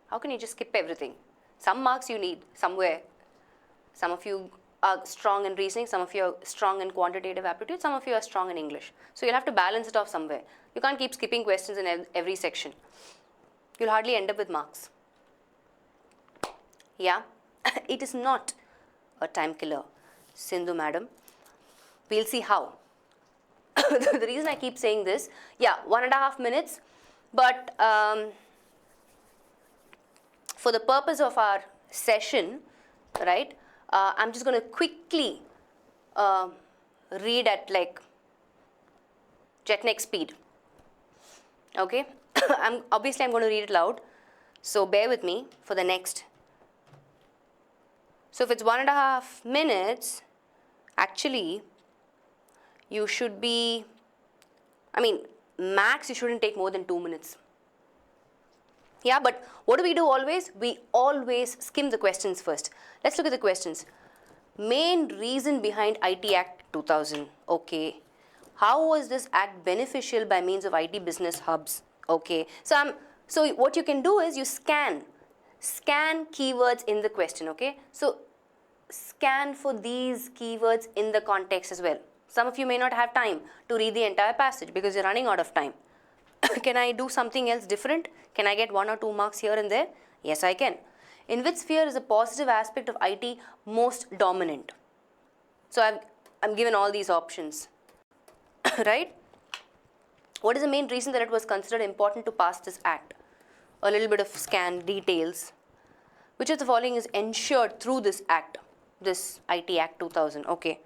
How can you just skip everything? Some marks you need somewhere. Some of you are strong in reasoning, some of you are strong in quantitative aptitude, some of you are strong in English. So you'll have to balance it off somewhere. You can't keep skipping questions in every section. You'll hardly end up with marks. Yeah? It is not a time killer, Sindhu madam. We'll see how. The reason I keep saying this, yeah, 1.5 minutes, but for the purpose of our session, right, I'm just going to quickly read at like jetneck speed. Okay? I'm going to read it loud, so bear with me for the next. So if it's 1.5 minutes, actually, you should be, max you shouldn't take more than 2 minutes. Yeah, but what do we do always? We always skim the questions first. Let's look at the questions. Main reason behind IT Act 2000. Okay. How was this act beneficial by means of IT business hubs? Okay. So what you can do is you scan keywords in the question. Okay. So scan for these keywords in the context as well. Some of you may not have time to read the entire passage because you're running out of time. Can I do something else different? Can I get 1 or 2 marks here and there? Yes, I can. In which sphere is a positive aspect of IT most dominant? So I'm given all these options, right? What is the main reason that it was considered important to pass this act? A little bit of scan details. Which of the following is ensured through this act, this IT Act 2000? Okay.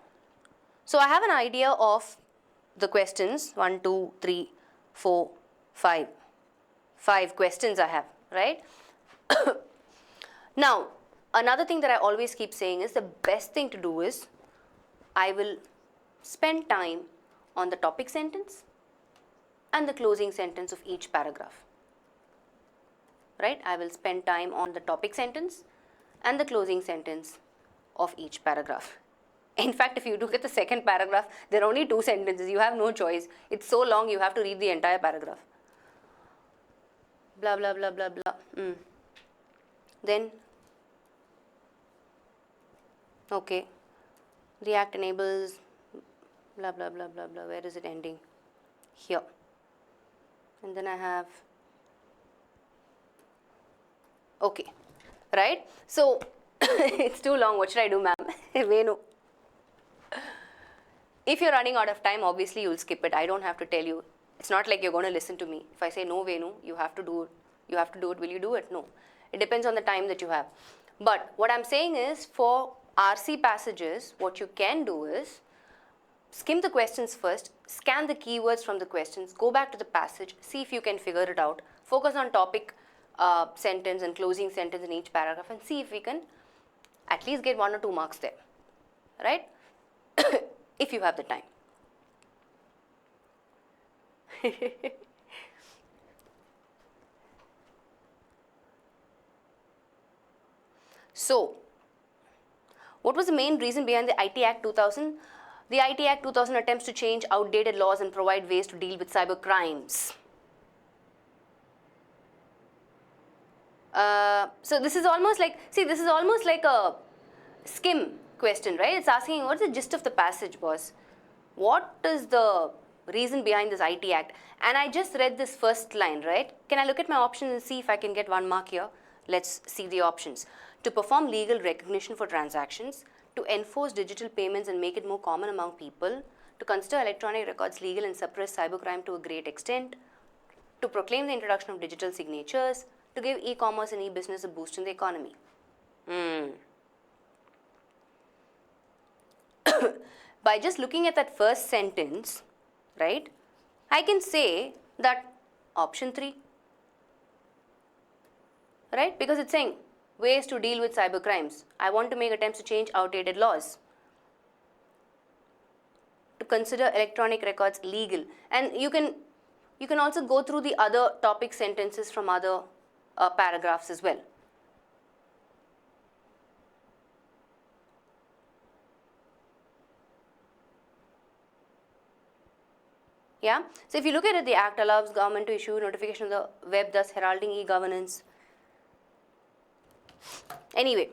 So I have an idea of the questions, 1, 2, 3, 4, 5. 5 questions I have, right? Now, another thing that I always keep saying is the best thing to do is I will spend time on the topic sentence and the closing sentence of each paragraph, right? I will spend time on the topic sentence and the closing sentence of each paragraph. In fact, if you look at the second paragraph, there are only 2 sentences. You have no choice. It's so long, you have to read the entire paragraph. Blah, blah, blah, blah, blah. Then, okay, the act enables, blah, blah, blah, blah, blah. Where is it ending? Here. And then I have, okay, right? So, it's too long. What should I do, ma'am? Venu. If you're running out of time, obviously you'll skip it. I don't have to tell you. It's not like you're going to listen to me. If I say no, Venu, you have to do it. You have to do it. Will you do it? No. It depends on the time that you have. But what I'm saying is, for RC passages, what you can do is skim the questions first, scan the keywords from the questions, go back to the passage, see if you can figure it out, focus on topic, sentence and closing sentence in each paragraph, and see if we can at least get 1 or 2 marks there, right? If you have the time. So, what was the main reason behind the IT Act 2000? The IT Act 2000 attempts to change outdated laws and provide ways to deal with cyber crimes. So this is almost like, see, this is almost like a skim question, right? It's asking, what's the gist of the passage, boss? What is the reason behind this IT Act? And I just read this first line, right? Can I look at my options and see if I can get 1 mark here? Let's see the options. To perform legal recognition for transactions, to enforce digital payments and make it more common among people, to consider electronic records legal and suppress cybercrime to a great extent, to proclaim the introduction of digital signatures, to give e-commerce and e-business a boost in the economy. By just looking at that first sentence, right, I can say that option 3, right, because it's saying ways to deal with cyber crimes. I want to make attempts to change outdated laws, to consider electronic records legal, and you can also go through the other topic sentences from other paragraphs as well. Yeah. So if you look at it, the Act allows government to issue notification on the web, thus heralding e-governance. Anyway,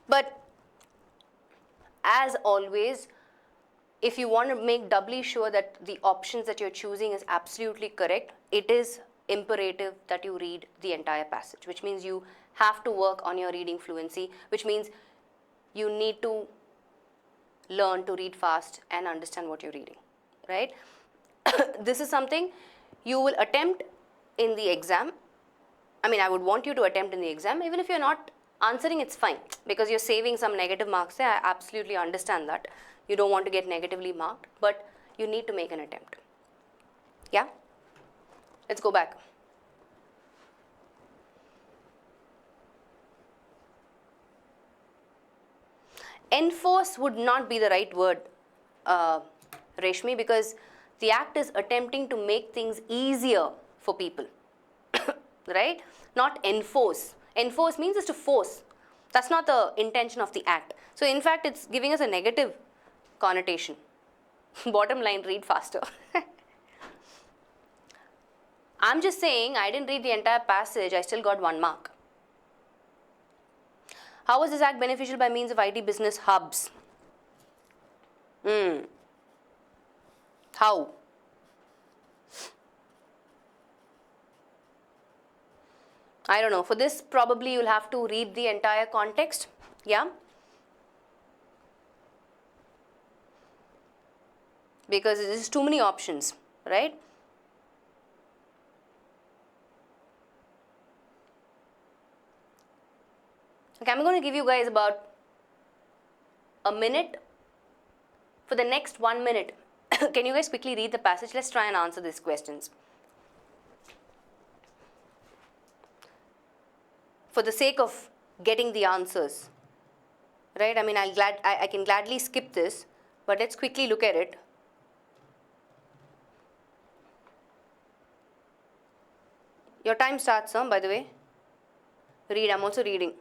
but as always, if you want to make doubly sure that the options that you're choosing is absolutely correct, it is imperative that you read the entire passage, which means you have to work on your reading fluency, which means you need to learn to read fast and understand what you're reading, right? This is something you will attempt in the exam. I mean, I would want you to attempt in the exam. Even if you're not answering, it's fine, because you're saving some negative marks there. I absolutely understand that. You don't want to get negatively marked, but you need to make an attempt. Yeah? Let's go back. Enforce would not be the right word, Reshmi, because the Act is attempting to make things easier for people, right? Not enforce. Enforce means is to force. That's not the intention of the Act. So in fact, it's giving us a negative connotation. Bottom line, read faster. I'm just saying, I didn't read the entire passage, I still got 1 mark. How was this Act beneficial by means of IT business hubs? How? I don't know. For this, probably you'll have to read the entire context. Yeah? Because there's too many options, right? Okay, I'm going to give you guys about a minute. For the next 1 minute, can you guys quickly read the passage? Let's try and answer these questions. For the sake of getting the answers, right? I mean, I can gladly skip this, but let's quickly look at it. Your time starts, by the way. Read, I'm also reading.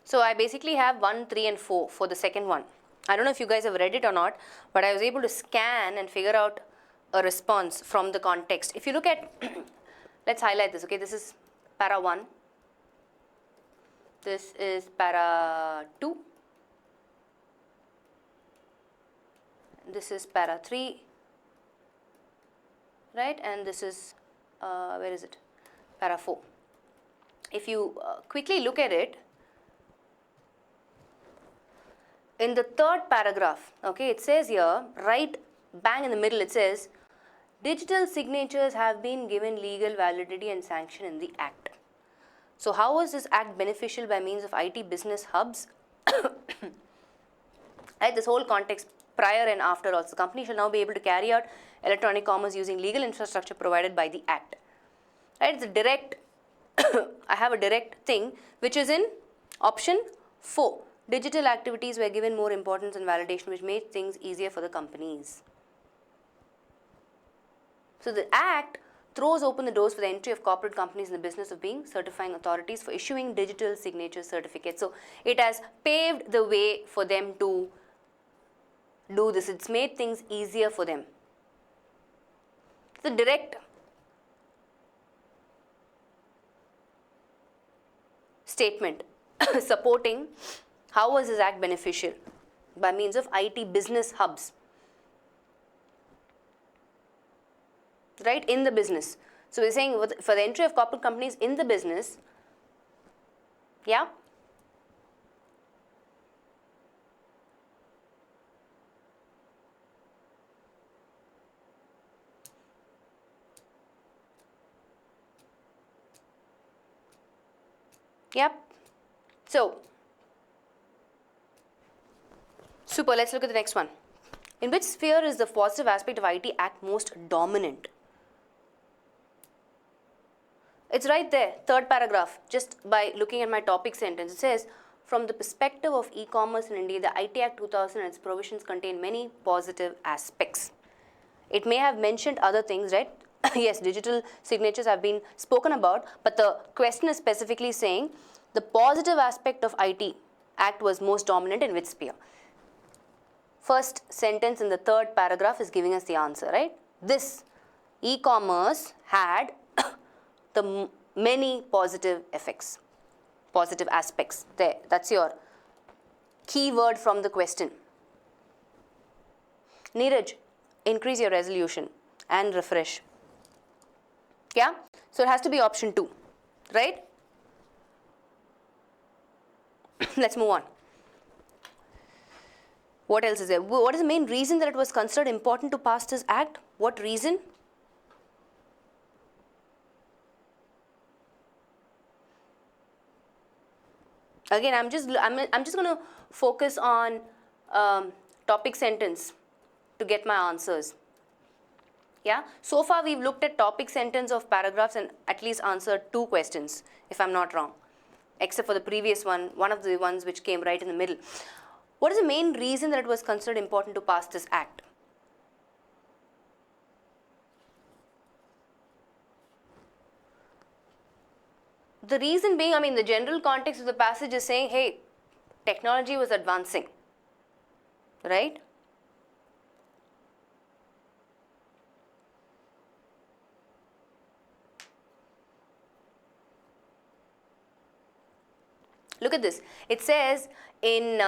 So I basically have 1, 3 and 4 for the second one. I don't know if you guys have read it or not, but I was able to scan and figure out a response from the context. If you look at, let's highlight this, okay, this is para 1, this is para 2, this is para 3, right, and this is, where is it, para 4. If you quickly look at it, in the third paragraph, okay, it says here, right bang in the middle, it says, digital signatures have been given legal validity and sanction in the Act. So how was this Act beneficial by means of IT business hubs? Right, this whole context prior and after also. The company shall now be able to carry out electronic commerce using legal infrastructure provided by the Act. Right, it's a direct, I have a direct thing which is in option 4. Digital activities were given more importance and validation, which made things easier for the companies. So the Act throws open the doors for the entry of corporate companies in the business of being certifying authorities for issuing digital signature certificates. So it has paved the way for them to do this. It's made things easier for them. It's a direct statement supporting how was this Act beneficial by means of IT business hubs, right, in the business. So we're saying for the entry of corporate companies in the business, yeah, yep. So super, let's look at the next one. In which sphere is the positive aspect of IT Act most dominant? It's right there, third paragraph, just by looking at my topic sentence. It says, from the perspective of e-commerce in India, the IT Act 2000 and its provisions contain many positive aspects. It may have mentioned other things, right? Yes, digital signatures have been spoken about, but the question is specifically saying the positive aspect of IT Act was most dominant in which sphere? First sentence in the third paragraph is giving us the answer, right? This e-commerce had the many positive effects, positive aspects there. That's your key word from the question. Neeraj, increase your resolution and refresh. Yeah? So it has to be option 2, right? Let's move on. What else is there? What is the main reason that it was considered important to pass this Act? What reason? Again, I'm just going to focus on topic sentence to get my answers. Yeah, so far we've looked at topic sentence of paragraphs and at least answered 2 questions, if I'm not wrong, except for the previous one of the ones which came right in the middle. What is the main reason that it was considered important to pass this act? The reason being, I mean, the general context of the passage is saying, hey, technology was advancing, right? Look at this. It says in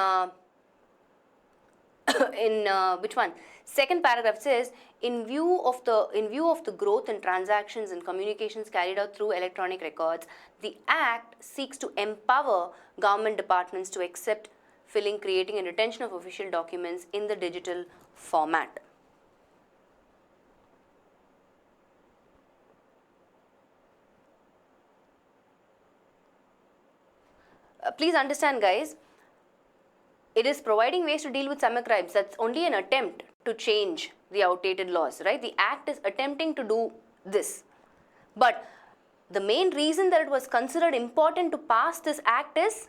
which one? Second paragraph says, in view of the growth in transactions and communications carried out through electronic records, the Act seeks to empower government departments to accept, filling, creating, and retention of official documents in the digital format. Please understand, guys, it is providing ways to deal with cybercrimes. That's only an attempt to change the outdated laws, right? The Act is attempting to do this. But the main reason that it was considered important to pass this Act is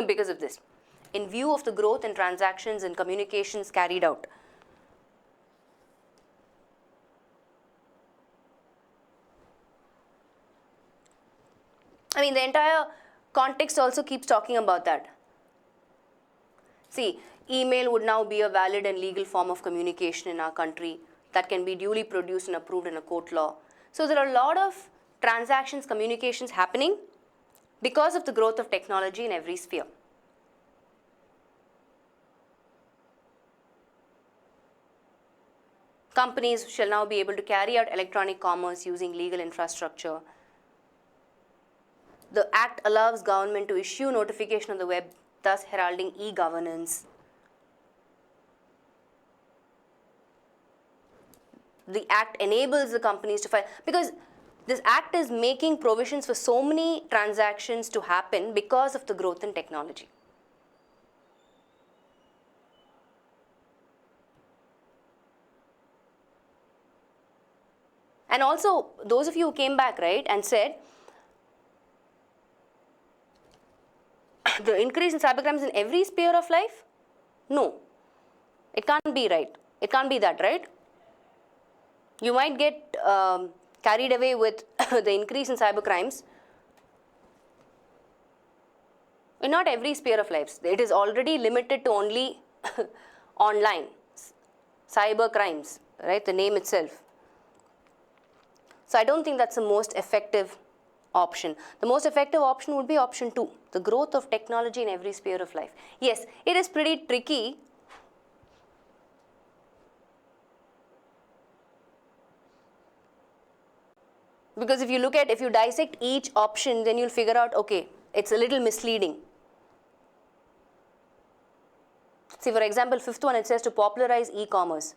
because of this. In view of the growth in transactions and communications carried out. I mean, the entire context also keeps talking about that. See, email would now be a valid and legal form of communication in our country that can be duly produced and approved in a court law. So there are a lot of transactions, communications happening because of the growth of technology in every sphere. Companies shall now be able to carry out electronic commerce using legal infrastructure. The Act allows government to issue notification on the web, thus heralding e-governance. The Act enables the companies to file, because this Act is making provisions for so many transactions to happen because of the growth in technology. And also, those of you who came back, right, and said, the increase in cybercrimes in every sphere of life? No. It can't be right. It can't be that, right? You might get carried away with the increase in cybercrimes in not every sphere of life. It is already limited to only online cybercrimes, right? The name itself. So I don't think that's the most effective option. The most effective option would be option 2, the growth of technology in every sphere of life. Yes, it is pretty tricky. Because if you dissect each option, then you'll figure out, okay, it's a little misleading. See, for example, 5th one, it says to popularize e-commerce.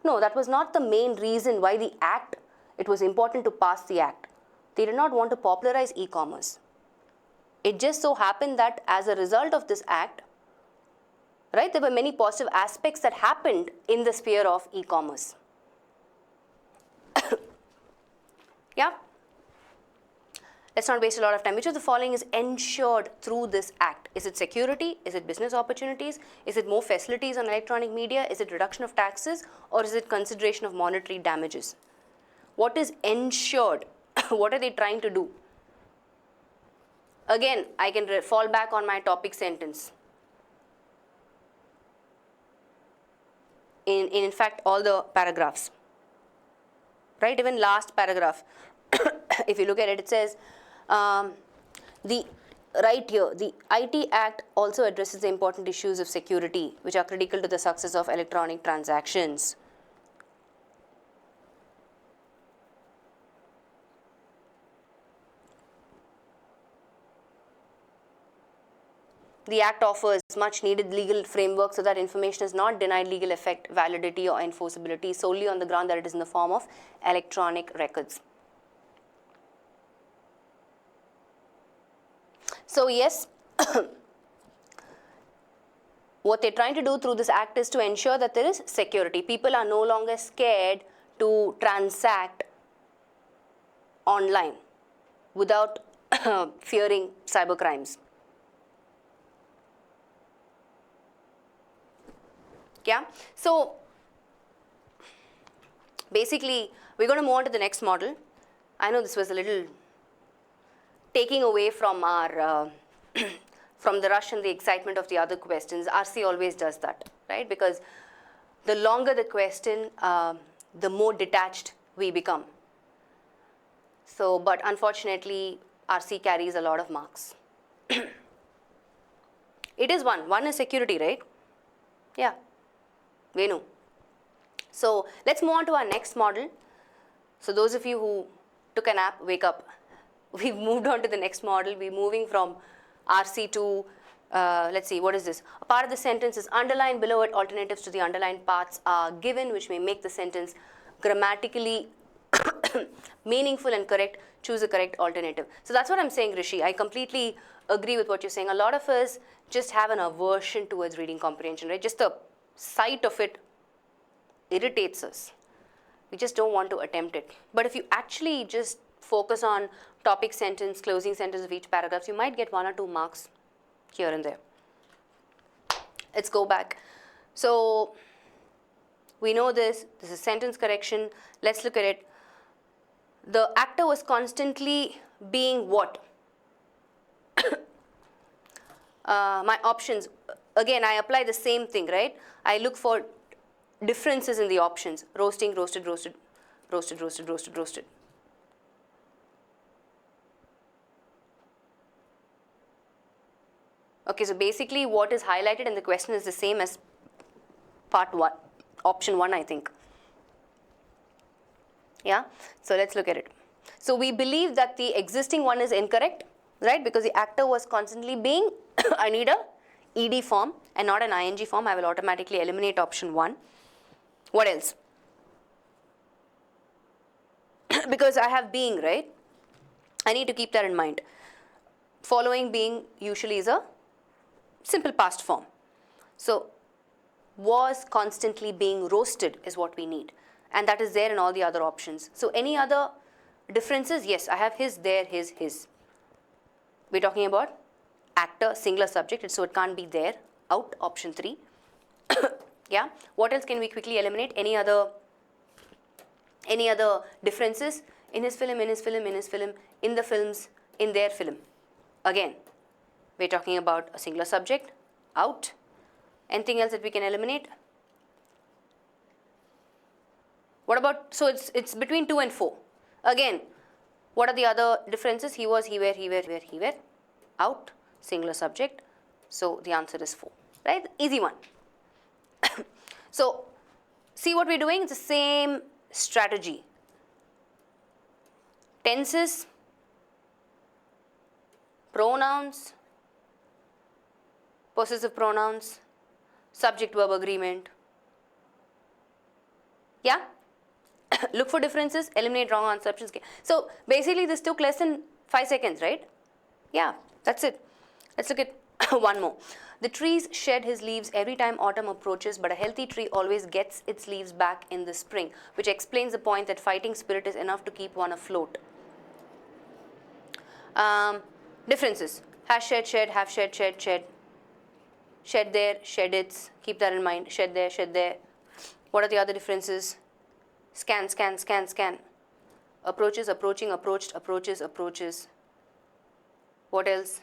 No, that was not the main reason why the Act, it was important to pass the Act. They did not want to popularize e-commerce. It just so happened that as a result of this Act, right, there were many positive aspects that happened in the sphere of e-commerce. Yeah? Let's not waste a lot of time. Which of the following is ensured through this Act? Is it security? Is it business opportunities? Is it more facilities on electronic media? Is it reduction of taxes? Or is it consideration of monetary damages? What is ensured? What are they trying to do? Again, I can fall back on my topic sentence. In fact, all the paragraphs. Right, even last paragraph. If you look at it, it says, right here, the IT Act also addresses the important issues of security, which are critical to the success of electronic transactions. The Act offers much needed legal framework so that information is not denied legal effect, validity, or enforceability solely on the ground that it is in the form of electronic records. So yes, what they're trying to do through this Act is to ensure that there is security. People are no longer scared to transact online without fearing cybercrimes. Yeah, so basically we're going to move on to the next model. I know this was a little taking away from our from the rush and the excitement of the other questions. RC always does that, right? Because the longer the question, the more detached we become. So, but unfortunately, RC carries a lot of marks. It is one. One is security, right? Yeah, we know. So let's move on to our next model. So those of you who took a nap, wake up. We've moved on to the next model. We're moving from RC to, let's see, what is this? A part of the sentence is underlined below it. Alternatives to the underlined parts are given, which may make the sentence grammatically meaningful and correct. Choose a correct alternative. So that's what I'm saying, Rishi. I completely agree with what you're saying. A lot of us just have an aversion towards reading comprehension, right? Just the sight of it irritates us. We just don't want to attempt it. But if you actually just focus on topic sentence, closing sentence of each paragraph, you might get 1 or 2 marks here and there. Let's go back. So we know this. This is sentence correction. Let's look at it. The actor was constantly being what? My options. Again, I apply the same thing, right? I look for differences in the options. Roasting, roasted, roasted, roasted, roasted, roasted, roasted. Okay, so basically what is highlighted in the question is the same as part 1, option 1, I think. Yeah, so let's look at it. So we believe that the existing one is incorrect, right? Because the actor was constantly being, I need a ED form and not an ING form. I will automatically eliminate option 1. What else? Because I have being, right? I need to keep that in mind. Following being usually is a simple past form. So was constantly being roasted is what we need. And that is there in all the other options. So any other differences? Yes, I have his, there, his. We're talking about actor, singular subject, so it can't be there. Out, option 3. Yeah. What else can we quickly eliminate? Any other differences? In his film, in his film, in his film, in the films, in their film. Again, we're talking about a singular subject. Out. Anything else that we can eliminate? What about, so it's between 2 and 4. Again, what are the other differences? He was, he were, he were, he were. Out, singular subject. So the answer is 4, right? Easy one. So see what we're doing? It's the same strategy. Tenses, pronouns, possessive pronouns, subject-verb agreement. Yeah? Look for differences, eliminate wrong answer options. So basically this took less than 5 seconds, right? Yeah, that's it. Let's look at one more. The trees shed his leaves every time autumn approaches, but a healthy tree always gets its leaves back in the spring, which explains the point that fighting spirit is enough to keep one afloat. Differences. Has shed, shed, have shed, shed, shed. Shed there, shed its. Keep that in mind. Shed there, shed there. What are the other differences? Scan, scan, scan, scan. Approaches, approaching, approached, approaches, approaches. What else?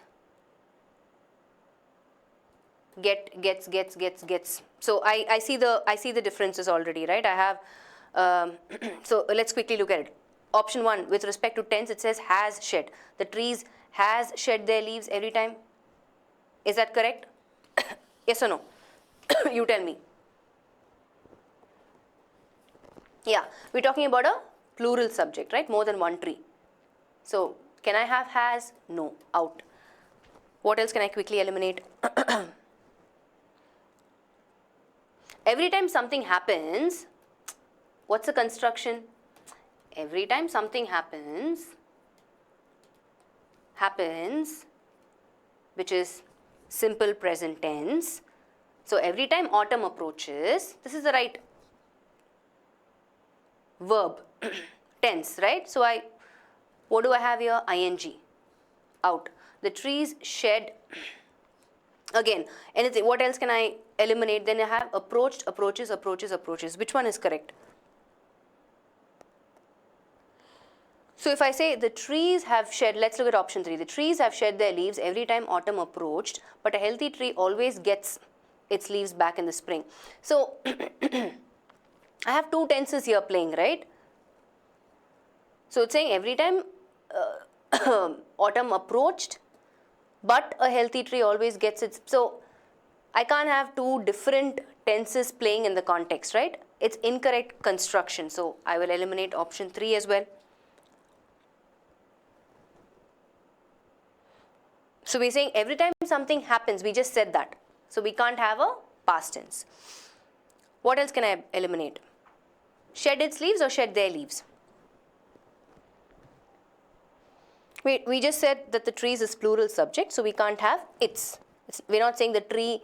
Get, gets, gets, gets, gets. So I see the differences already, right? I have, so let's quickly look at it. Option 1, with respect to tense, it says has shed. The trees has shed their leaves every time. Is that correct? Yes or no? You tell me. Yeah, we're talking about a plural subject, right? More than one tree. So can I have has? No, out. What else can I quickly eliminate? Every time something happens, what's the construction? Every time something happens, which is simple present tense. So every time autumn approaches, this is the right verb, tense, right? So what do I have here? ing, out. The trees shed, again, anything, what else can I eliminate? Then I have approached, approaches, approaches, approaches. Which one is correct? So if I say the trees have shed, let's look at option 3. The trees have shed their leaves every time autumn approached, but a healthy tree always gets its leaves back in the spring. So I have two tenses here playing, right? So it's saying every time autumn approached, but a healthy tree always gets its. So I can't have two different tenses playing in the context, right? It's incorrect construction. So I will eliminate option 3 as well. So we're saying every time something happens, we just said that. So we can't have a past tense. What else can I eliminate? Shed its leaves or shed their leaves? We just said that the trees is plural subject, so we can't have its. We're not saying the tree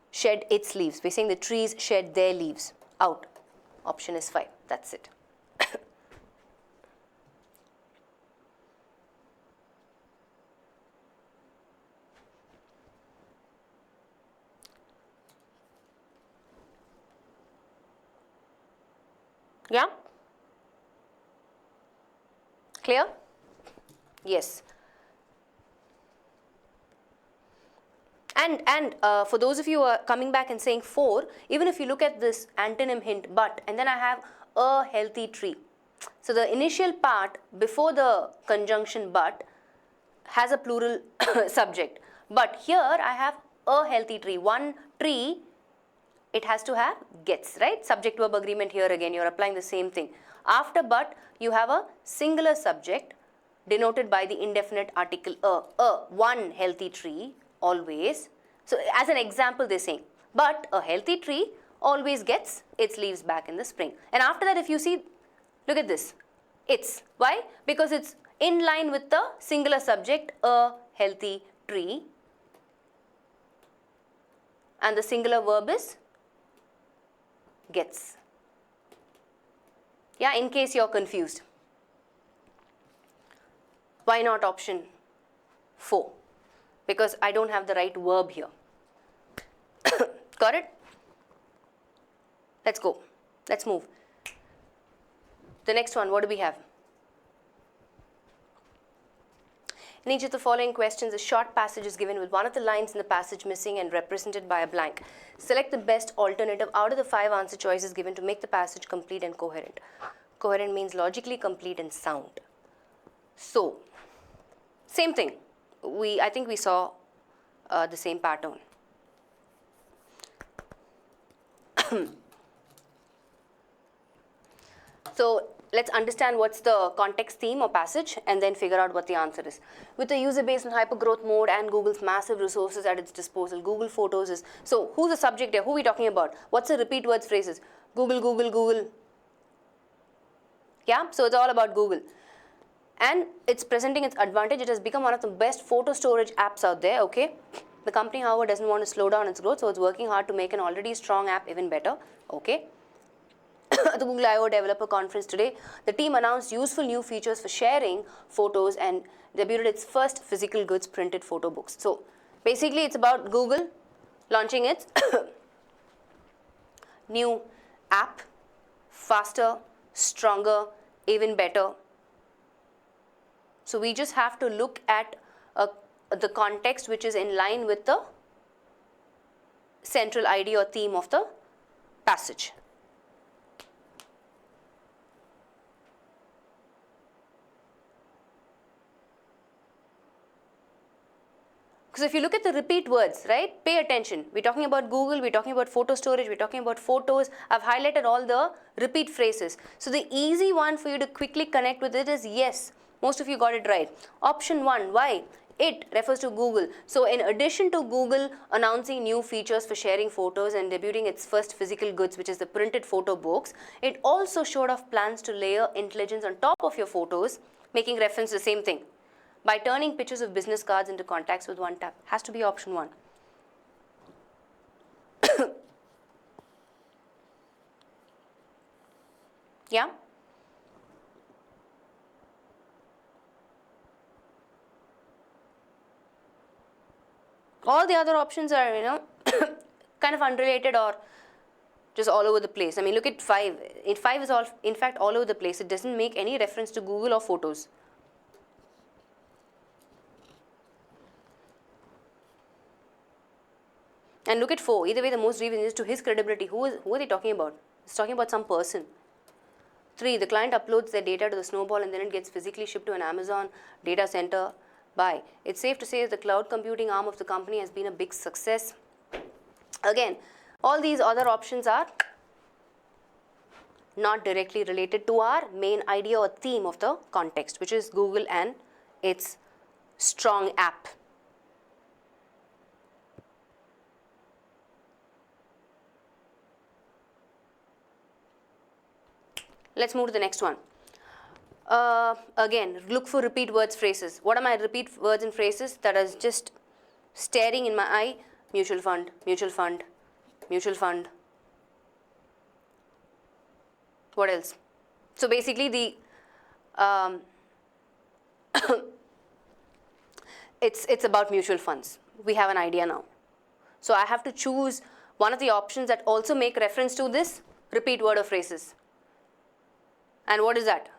shed its leaves. We're saying the trees shed their leaves. Out. Option is 5. That's it. Yeah? Clear? Yes. And for those of you who are coming back and saying 4, even if you look at this antonym hint, but, and then I have a healthy tree. So the initial part before the conjunction but has a plural subject. But here I have a healthy tree. One tree, it has to have gets, right? Subject verb agreement here again, you're applying the same thing. After but, you have a singular subject denoted by the indefinite article one healthy tree always. So as an example they're saying, but a healthy tree always gets its leaves back in the spring. And after that, if you see, look at this, it's. Why? Because it's in line with the singular subject, a healthy tree, and the singular verb is gets. Yeah, in case you're confused. Why not option 4? Because I don't have the right verb here. Got it? Let's go. Let's move. The next one, what do we have? In each of the following questions, a short passage is given with one of the lines in the passage missing and represented by a blank. Select the best alternative out of the 5 answer choices given to make the passage complete and coherent. Coherent means logically complete and sound. So, same thing. I think we saw the same pattern. So let's understand what's the context theme or passage and then figure out what the answer is. With the user base in hypergrowth mode and Google's massive resources at its disposal, Google Photos is, so who's the subject here? Who are we talking about? What's the repeat words phrases? Google, Google, Google. Yeah, so it's all about Google. And it's presenting its advantage. It has become one of the best photo storage apps out there, okay? The company, however, doesn't want to slow down its growth, so it's working hard to make an already strong app even better, okay? At the Google I/O Developer Conference today, the team announced useful new features for sharing photos and debuted its first physical goods printed photo books. So basically, it's about Google launching its new app, faster, stronger, even better. So we just have to look at the context which is in line with the central idea or theme of the passage. Because if you look at the repeat words, right, pay attention. We're talking about Google, we're talking about photo storage, we're talking about photos. I've highlighted all the repeat phrases. So the easy one for you to quickly connect with it is yes. Most of you got it right. Option 1, why? It refers to Google. So in addition to Google announcing new features for sharing photos and debuting its first physical goods, which is the printed photo books, it also showed off plans to layer intelligence on top of your photos, making reference to the same thing. By turning pictures of business cards into contacts with one tap. Has to be option 1. Yeah? All the other options are, kind of unrelated or just all over the place. I mean, look at 5. 5 is all, in fact, all over the place. It doesn't make any reference to Google or photos. And look at 4. Either way, the most reason is to his credibility. Who are they talking about? It's talking about some person. 3. The client uploads their data to the Snowball and then it gets physically shipped to an Amazon data center. By. It's safe to say that the cloud computing arm of the company has been a big success. Again, all these other options are not directly related to our main idea or theme of the context, which is Google and its strong app. Let's move to the next one. Again, look for repeat words, phrases. What are my repeat words and phrases that are just staring in my eye? Mutual fund, mutual fund, mutual fund. What else? So basically the it's about mutual funds. We have an idea now. So I have to choose one of the options that also make reference to this repeat word or phrases. And what is that?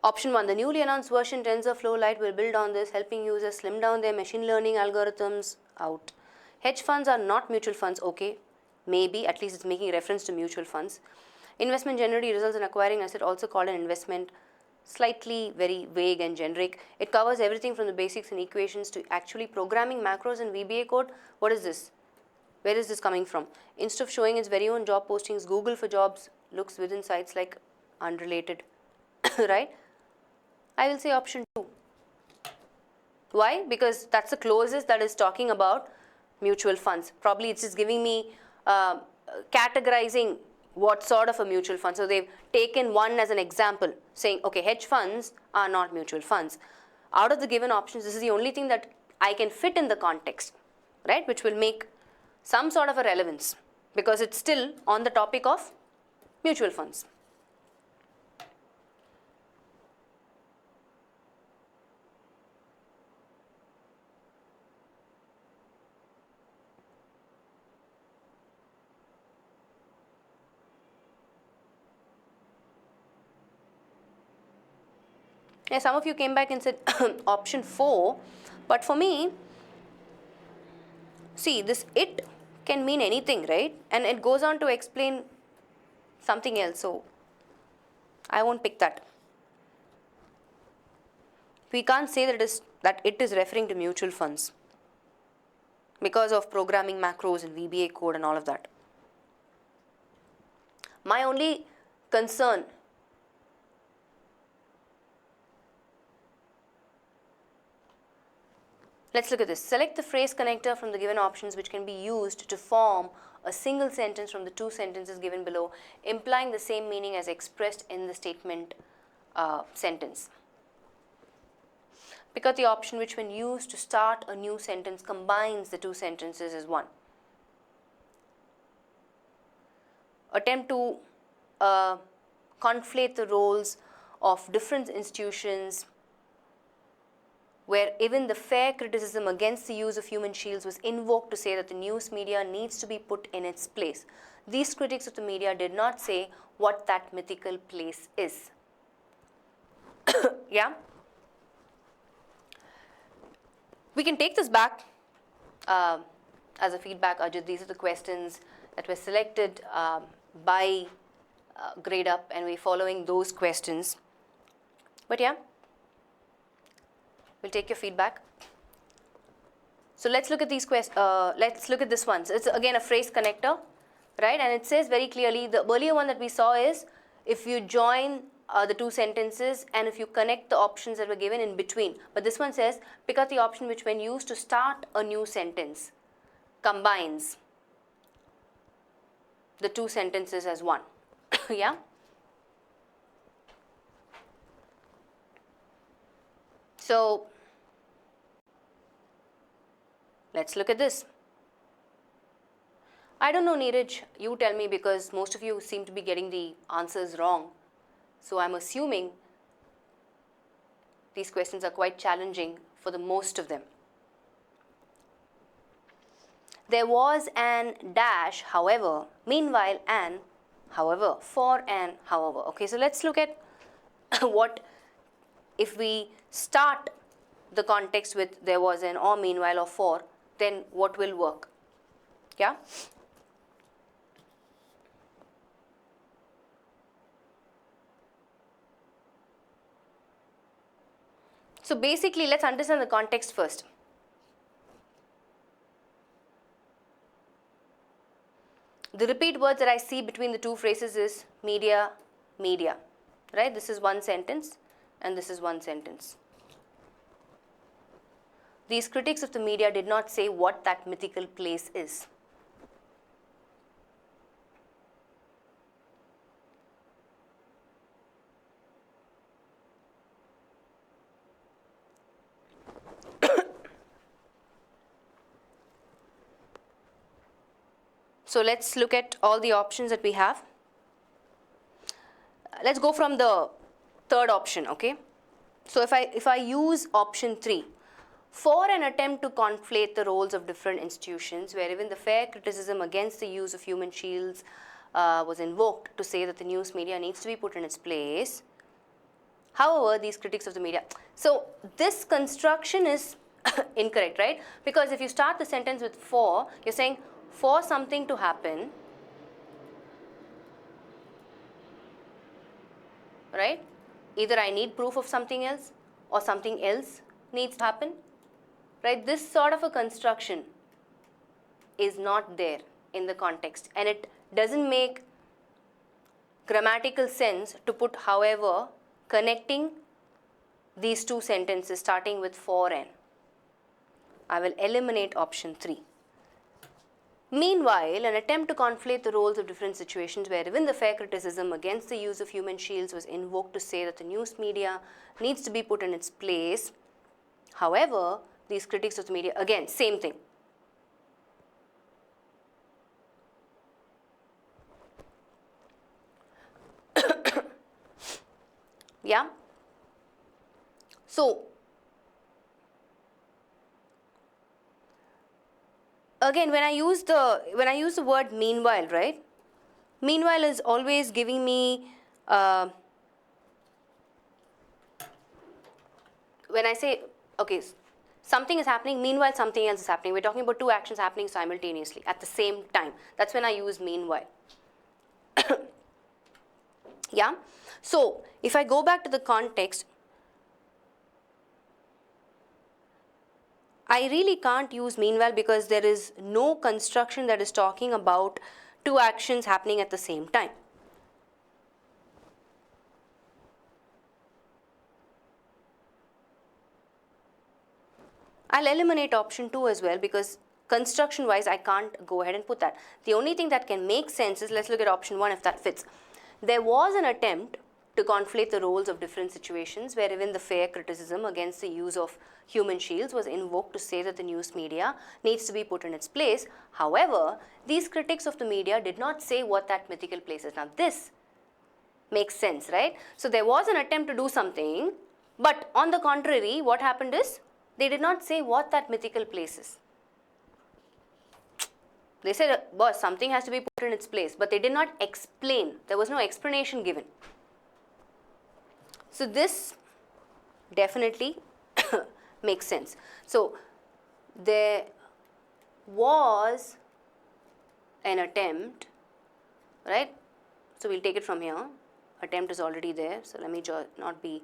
Option 1, the newly announced version TensorFlow Lite will build on this, helping users slim down their machine learning algorithms. Out. Hedge funds are not mutual funds. Okay, maybe, at least it's making reference to mutual funds. Investment generally results in acquiring asset, also called an investment. Slightly very vague and generic. It covers everything from the basics and equations to actually programming macros and VBA code. What is this? Where is this coming from? Instead of showing its very own job postings, Google for Jobs looks within sites like unrelated, right? I will say option 2. Why? Because that's the closest that is talking about mutual funds. Probably it's just giving me categorizing what sort of a mutual fund. So they've taken one as an example, saying, okay, hedge funds are not mutual funds. Out of the given options, this is the only thing that I can fit in the context, right? Which will make some sort of a relevance because it's still on the topic of mutual funds. Yeah, some of you came back and said option 4, but for me, see, this it can mean anything, right? And it goes on to explain something else, so I won't pick that. We can't say that it is referring to mutual funds because of programming macros and VBA code and all of that. My only concern let's look at this. Select the phrase connector from the given options which can be used to form a single sentence from the 2 sentences given below, implying the same meaning as expressed in the statement sentence. Pick out the option which, when used to start a new sentence, combines the 2 sentences as one. Attempt to conflate the roles of different institutions where even the fair criticism against the use of human shields was invoked to say that the news media needs to be put in its place. These critics of the media did not say what that mythical place is. Yeah? We can take this back as a feedback, Ajit. These are the questions that were selected by GradeUp, and we're following those questions. But yeah, we'll take your feedback. So let's look at these let's look at this one. So it's again a phrase connector, right? And it says very clearly, the earlier one that we saw is if you join the 2 sentences and if you connect the options that were given in between. But this one says pick out the option which, when used to start a new sentence, combines the 2 sentences as one. Yeah? So let's look at this. I don't know, Neeraj, you tell me, because most of you seem to be getting the answers wrong. So I'm assuming these questions are quite challenging for the most of them. there was an dash, however, meanwhile, and, however, for, and, however. Okay, so let's look at what if we start the context with there was an, or, meanwhile, or, for, then what will work? Yeah? So basically, let's understand the context first. The repeat words that I see between the two phrases is media, media, right? This is one sentence and this is one sentence. These critics of the media did not say what that mythical place is. So let's look at all the options that we have. Let's go from the third option, okay? So if I use option 3, for an attempt to conflate the roles of different institutions, where even the fair criticism against the use of human shields was invoked to say that the news media needs to be put in its place. However, these critics of the media. So this construction is incorrect, right? Because if you start the sentence with for, you're saying for something to happen, right? Either I need proof of something else or something else needs to happen, right? This sort of a construction is not there in the context, and it doesn't make grammatical sense to put however connecting these two sentences starting with for and. I will eliminate option 3. Meanwhile, an attempt to conflate the roles of different situations where even the fair criticism against the use of human shields was invoked to say that the news media needs to be put in its place. However, these critics of the media, again, same thing. Yeah? So, again, when I use the word meanwhile, right? Meanwhile is always giving me, when I say, okay, something is happening, meanwhile something else is happening. We're talking about two actions happening simultaneously at the same time. That's when I use meanwhile. Yeah? So, if I go back to the context, I really can't use meanwhile because there is no construction that is talking about two actions happening at the same time. I'll eliminate option 2 as well because construction wise I can't go ahead and put that. The only thing that can make sense is, let's look at option 1 if that fits. There was an attempt to conflate the roles of different situations where even the fair criticism against the use of human shields was invoked to say that the news media needs to be put in its place. However, these critics of the media did not say what that mythical place is. Now this makes sense, right? So there was an attempt to do something, but on the contrary, what happened is they did not say what that mythical place is. They said, boss, something has to be put in its place, but they did not explain. There was no explanation given. So this definitely makes sense. So there was an attempt, right? So we'll take it from here. Attempt is already there, so let me not be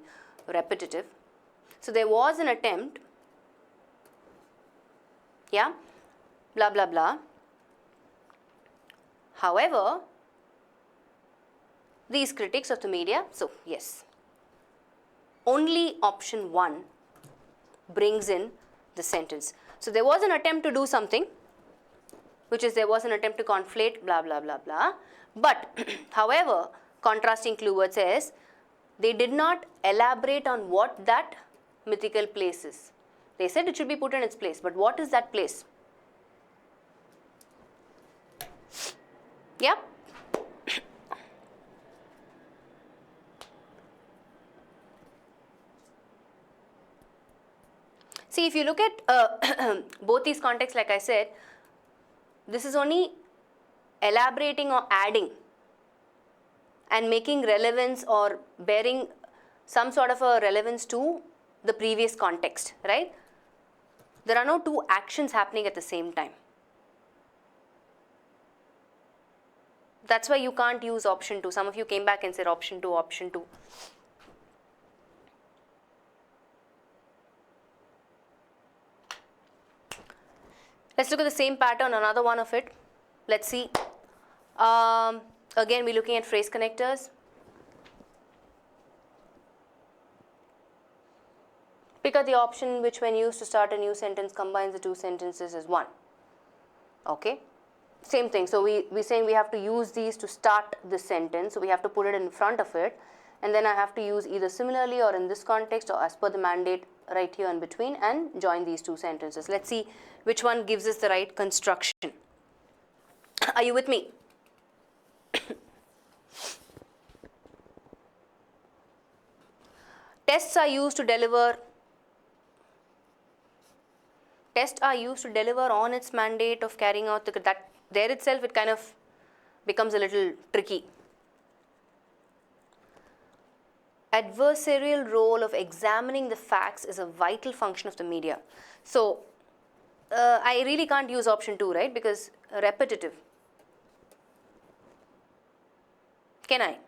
repetitive. So there was an attempt, yeah, blah, blah, blah. However, these critics of the media, so yes, only option 1 brings in the sentence. So there was an attempt to do something, which is there was an attempt to conflate blah, blah, blah, blah. But, however, contrasting clue word says, they did not elaborate on what that mythical place is. They said it should be put in its place, but what is that place? Yeah? See, if you look at both these contexts, like I said, This is only elaborating or adding and making relevance or bearing some sort of a relevance to the previous context, right? There are no two actions happening at the same time. That's why you can't use option 2. Some of you came back and said option 2, option 2. Let's look at the same pattern, another one of it. Let's see. Again, we're looking at phrase connectors. Pick out the option which, when used to start a new sentence, combines the two sentences as one. Okay. Same thing. So we're saying we have to use these to start the sentence. So we have to put it in front of it. And then I have to use either similarly or in this context or as per the mandate right here in between and join these two sentences. Let's see which one gives us the right construction. Are you with me? Tests are used to deliver on its mandate of carrying out that. There itself it kind of becomes a little tricky. Adversarial role of examining the facts is a vital function of the media. So I really can't use option 2, right? Because repetitive. Can I?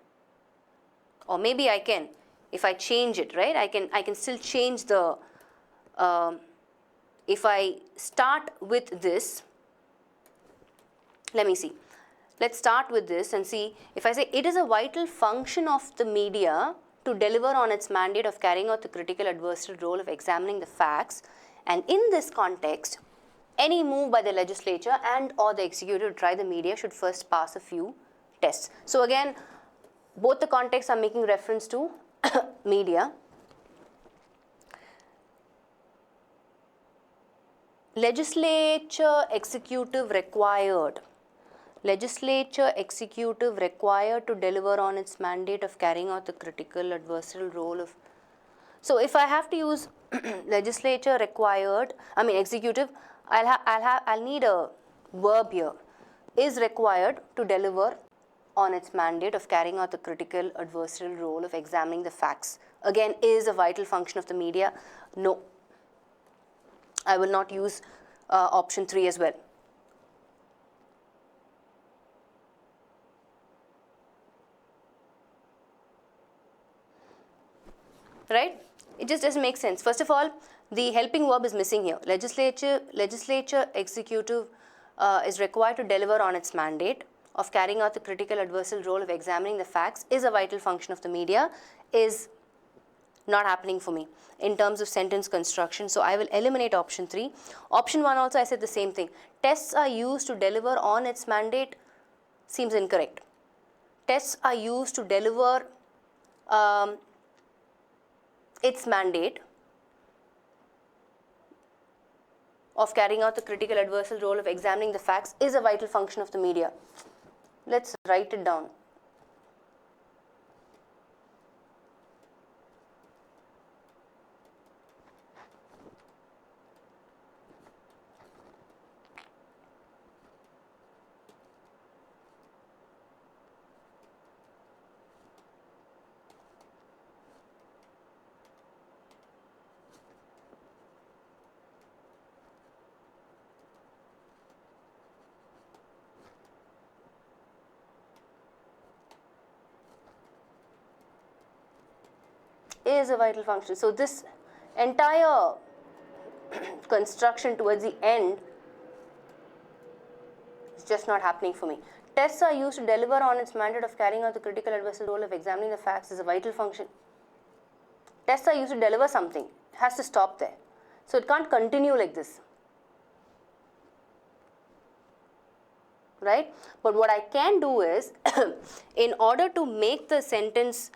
Or maybe I can. If I change it, right? I can still change the if I start with this, let me see. Let's start with this and see. If I say it is a vital function of the media to deliver on its mandate of carrying out the critical adversarial role of examining the facts, and in this context, any move by the legislature and or the executive to try the media should first pass a few tests. So again, both the contexts are making reference to media. Legislature executive required to deliver on its mandate of carrying out the critical adversarial role of. So if I have to use legislature required, executive, I'll need a verb here. Is required to deliver on its mandate of carrying out the critical adversarial role of examining the facts. Again, is a vital function of the media. No. I will not use option 3 as well. Right? It just doesn't make sense. First of all, the helping verb is missing here. Legislature executive is required to deliver on its mandate of carrying out the critical adversarial role of examining the facts is a vital function of the media is not happening for me in terms of sentence construction. So I will eliminate option 3. Option 1 also I said the same thing. Tests are used to deliver on its mandate seems incorrect. Tests are used to deliver its mandate of carrying out the critical adversarial role of examining the facts is a vital function of the media. Let's write it down. Is a vital function. So this entire construction towards the end is just not happening for me. Tests are used to deliver on its mandate of carrying out the critical adversarial role of examining the facts is a vital function. Tests are used to deliver something. It has to stop there. So it can't continue like this. Right? But what I can do is, in order to make the sentence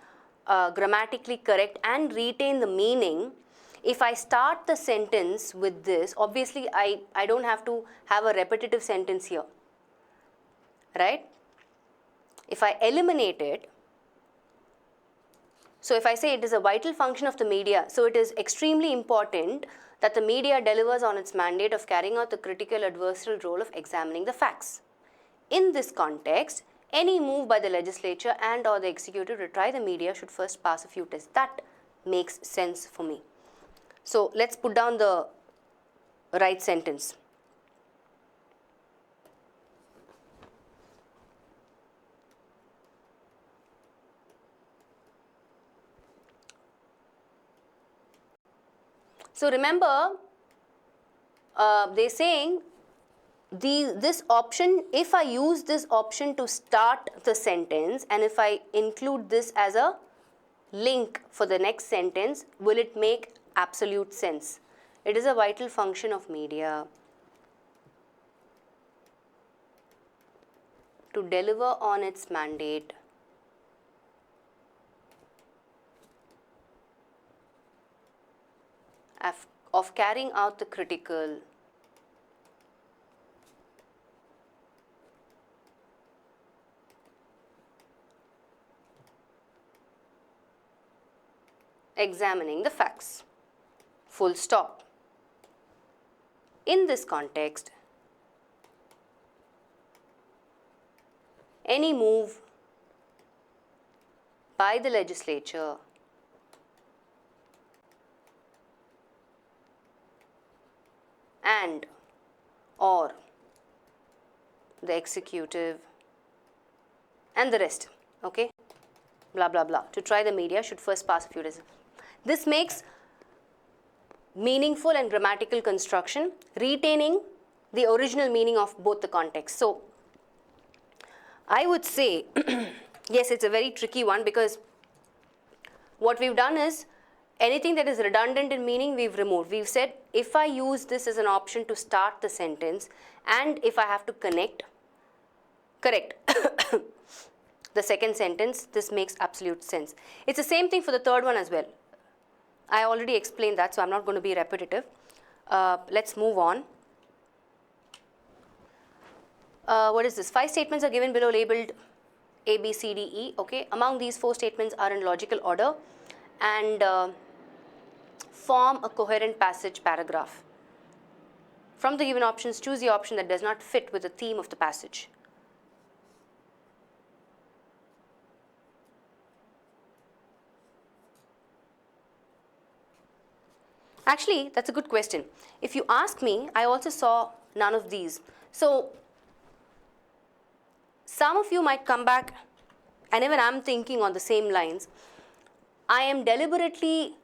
grammatically correct and retain the meaning, if I start the sentence with this, obviously I don't have to have a repetitive sentence here, right? If I eliminate it, So if I say it is a vital function of the media, so it is extremely important that the media delivers on its mandate of carrying out the critical adversarial role of examining the facts. In this context, any move by the legislature and or the executive to try the media should first pass a few tests. That makes sense for me. So let's put down the right sentence. So remember, they're saying this option, if I use this option to start the sentence and if I include this as a link for the next sentence, will it make absolute sense? It is a vital function of media to deliver on its mandate of carrying out the critical examining the facts. Full stop. In this context, any move by the legislature and or the executive and the rest, okay, blah blah blah, to try the media should first pass a few tests. This makes meaningful and grammatical construction, retaining the original meaning of both the contexts. So I would say yes, it's a very tricky one, because what we've done is anything that is redundant in meaning we've removed. We've said if I use this as an option to start the sentence and if I have to correct the second sentence, this makes absolute sense. It's the same thing for the third one as well. I already explained that, so I'm not going to be repetitive. Let's move on. What is this? 5 statements are given below labeled A, B, C, D, E. Okay. Among these 4 statements are in logical order and form a coherent passage paragraph. From the given options, choose the option that does not fit with the theme of the passage. Actually, that's a good question. If you ask me, I also saw none of these. So some of you might come back, and even I'm thinking on the same lines. I am deliberately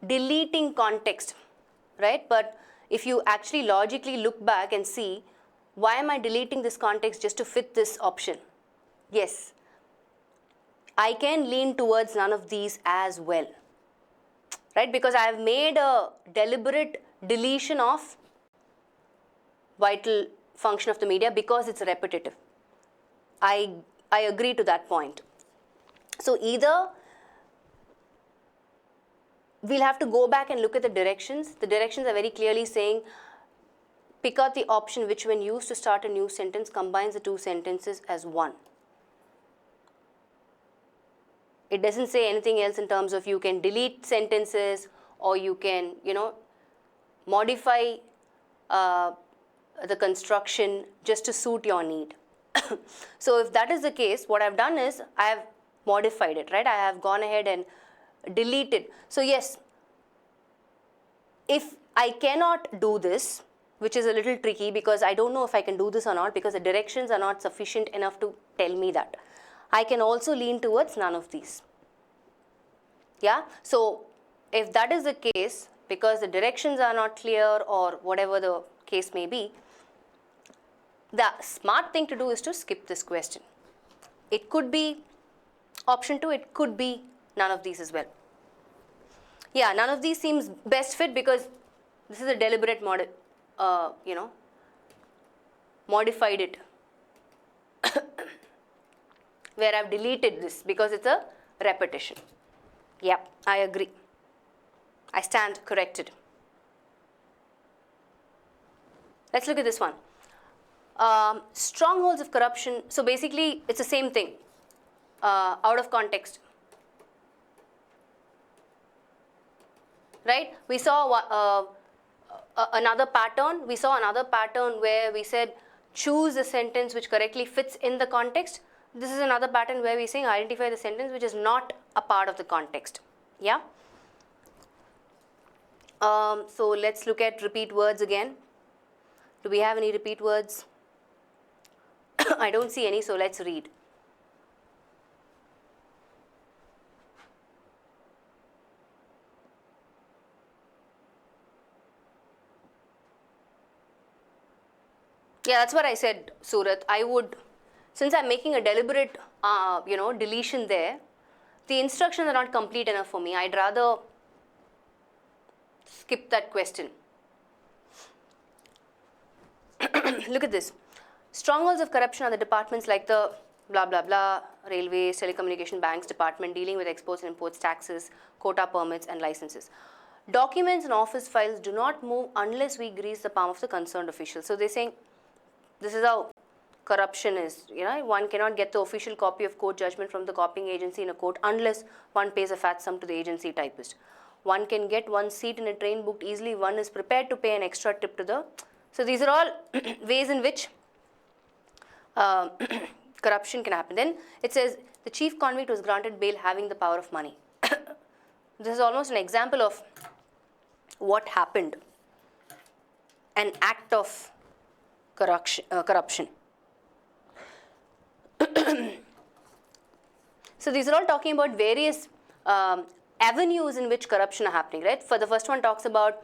deleting context, right? But if you actually logically look back and see, why am I deleting this context just to fit this option? Yes, I can lean towards none of these as well, right? Because I have made a deliberate deletion of vital function of the media because it's repetitive. I agree to that point. So either we'll have to go back and look at the directions. The directions are very clearly saying pick out the option which, when used to start a new sentence, combines the 2 sentences as one. It doesn't say anything else in terms of you can delete sentences or you can, modify the construction just to suit your need. So if that is the case, what I've done is I have modified it, right? I have gone ahead and deleted. So yes, if I cannot do this, which is a little tricky because I don't know if I can do this or not because the directions are not sufficient enough to tell me that, I can also lean towards none of these. Yeah, so if that is the case, because the directions are not clear or whatever the case may be, the smart thing to do is to skip this question. It could be option 2, it could be none of these as well. Yeah, none of these seems best fit because this is a deliberate modified it where I've deleted this because it's a repetition. Yep, I agree. I stand corrected. Let's look at this one. Strongholds of corruption. So basically, it's the same thing. Out of context. right? We saw another pattern. We saw another pattern where we said choose a sentence which correctly fits in the context. This is another pattern where we're saying identify the sentence which is not a part of the context. Yeah. So let's look at repeat words again. Do we have any repeat words? I don't see any, so let's read. Yeah, that's what I said, Surat. I would, since I'm making a deliberate, deletion there, the instructions are not complete enough for me. I'd rather skip that question. Look at this. Strongholds of corruption are the departments like the blah, blah, blah, railways, telecommunication, banks department dealing with exports and imports, taxes, quota permits and licenses. Documents and office files do not move unless we grease the palm of the concerned official. So they're saying this is how corruption is. One cannot get the official copy of court judgment from the copying agency in a court unless one pays a fat sum to the agency typist. One can get one seat in a train booked easily. One is prepared to pay an extra tip to the... So these are all ways in which corruption can happen. Then it says the chief convict was granted bail having the power of money. This is almost an example of what happened. An act of corruption. So these are all talking about various avenues in which corruption are happening, right? For the first one talks about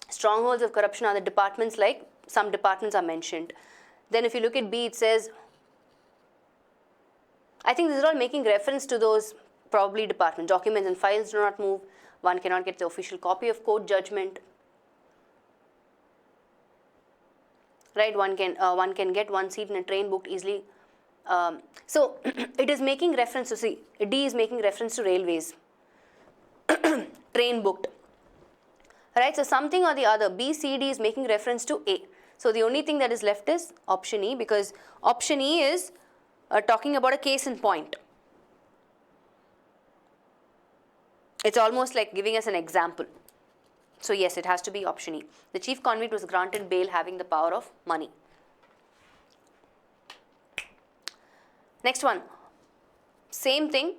strongholds of corruption are the departments, like some departments are mentioned. Then if you look at B, it says, I think this is all making reference to those probably departments. Documents and files do not move. One cannot get the official copy of court judgment. Right, one can get one seat in a train booked easily. So it is making reference to, see, D is making reference to railways. Train booked. Right, so something or the other, B, C, D is making reference to A. So the only thing that is left is option E, because option E is talking about a case in point. It's almost like giving us an example. So yes, it has to be option E. The chief convict was granted bail having the power of money. Next one. Same thing,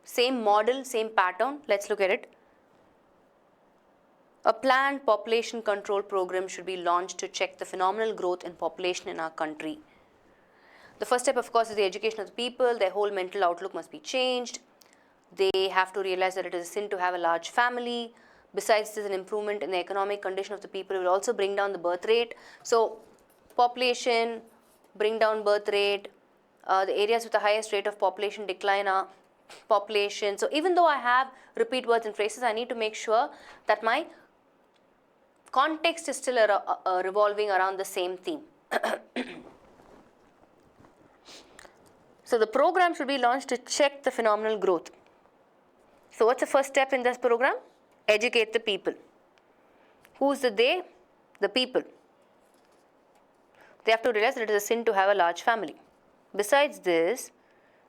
same model, same pattern. Let's look at it. A planned population control program should be launched to check the phenomenal growth in population in our country. The first step, of course, is the education of the people. Their whole mental outlook must be changed. They have to realize that it is a sin to have a large family. Besides, this is an improvement in the economic condition of the people. It will also bring down the birth rate. So, population, bring down birth rate. The areas with the highest rate of population decline are population. So, even though I have repeat words and phrases, I need to make sure that my context is still revolving around the same theme. So, the program should be launched to check the phenomenal growth. So, what's the first step in this program? Educate the people. Who's the they? The people. They have to realize that it is a sin to have a large family. Besides this,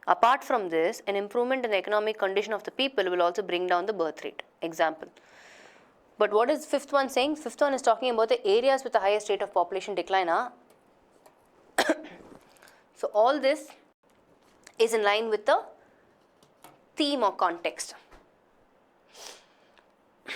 apart from this, an improvement in the economic condition of the people will also bring down the birth rate. Example. But what is fifth one saying? Fifth one is talking about the areas with the highest rate of population decline. So all this is in line with the theme or context.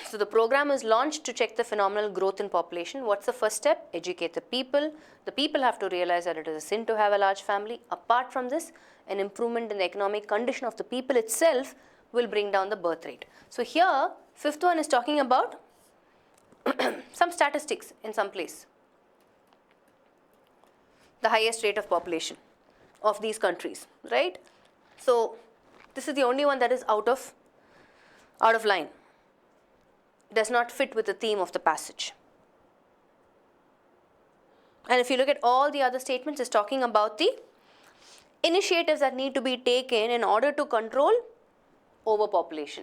So the program is launched to check the phenomenal growth in population. What's the first step? Educate the people. The people have to realize that it is a sin to have a large family. Apart from this, an improvement in the economic condition of the people itself will bring down the birth rate. So here, fifth one is talking about some statistics in some place. The highest rate of population of these countries, right? So this is the only one that is out of line. Does not fit with the theme of the passage. And if you look at all the other statements, it's talking about the initiatives that need to be taken in order to control overpopulation.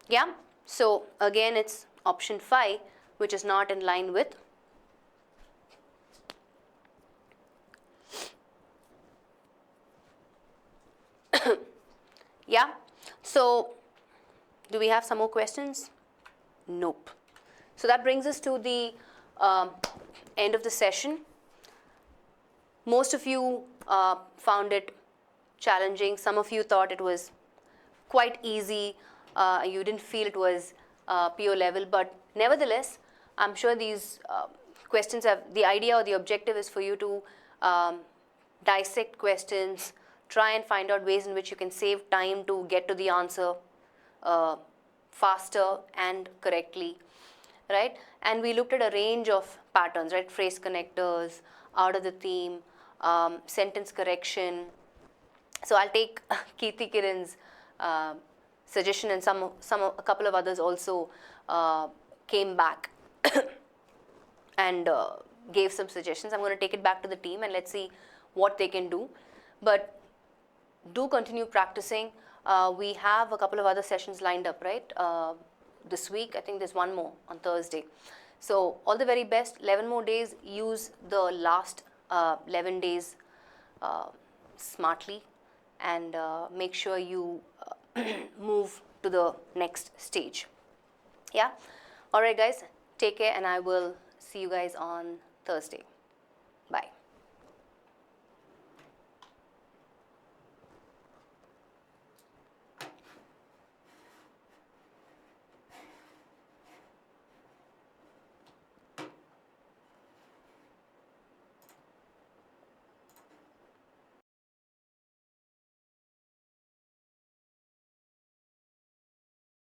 Yeah? So again, it's option 5, which is not in line with yeah. So, do we have some more questions? Nope. So that brings us to the end of the session. Most of you found it challenging. Some of you thought it was quite easy. You didn't feel it was PO level, but nevertheless, I'm sure these questions have, the idea or the objective is for you to dissect questions, try and find out ways in which you can save time to get to the answer faster and correctly, right? And we looked at a range of patterns, right? Phrase connectors, out of the theme, sentence correction. So I'll take Kirti Kiran's suggestion, and a couple of others also came back and gave some suggestions. I'm going to take it back to the team and let's see what they can do. But do continue practicing. We have a couple of other sessions lined up, right? This week, I think there's one more on Thursday. So all the very best. 11 more days. Use the last 11 days smartly, and make sure you move to the next stage. Yeah? All right, guys. Take care, and I will see you guys on Thursday. Bye.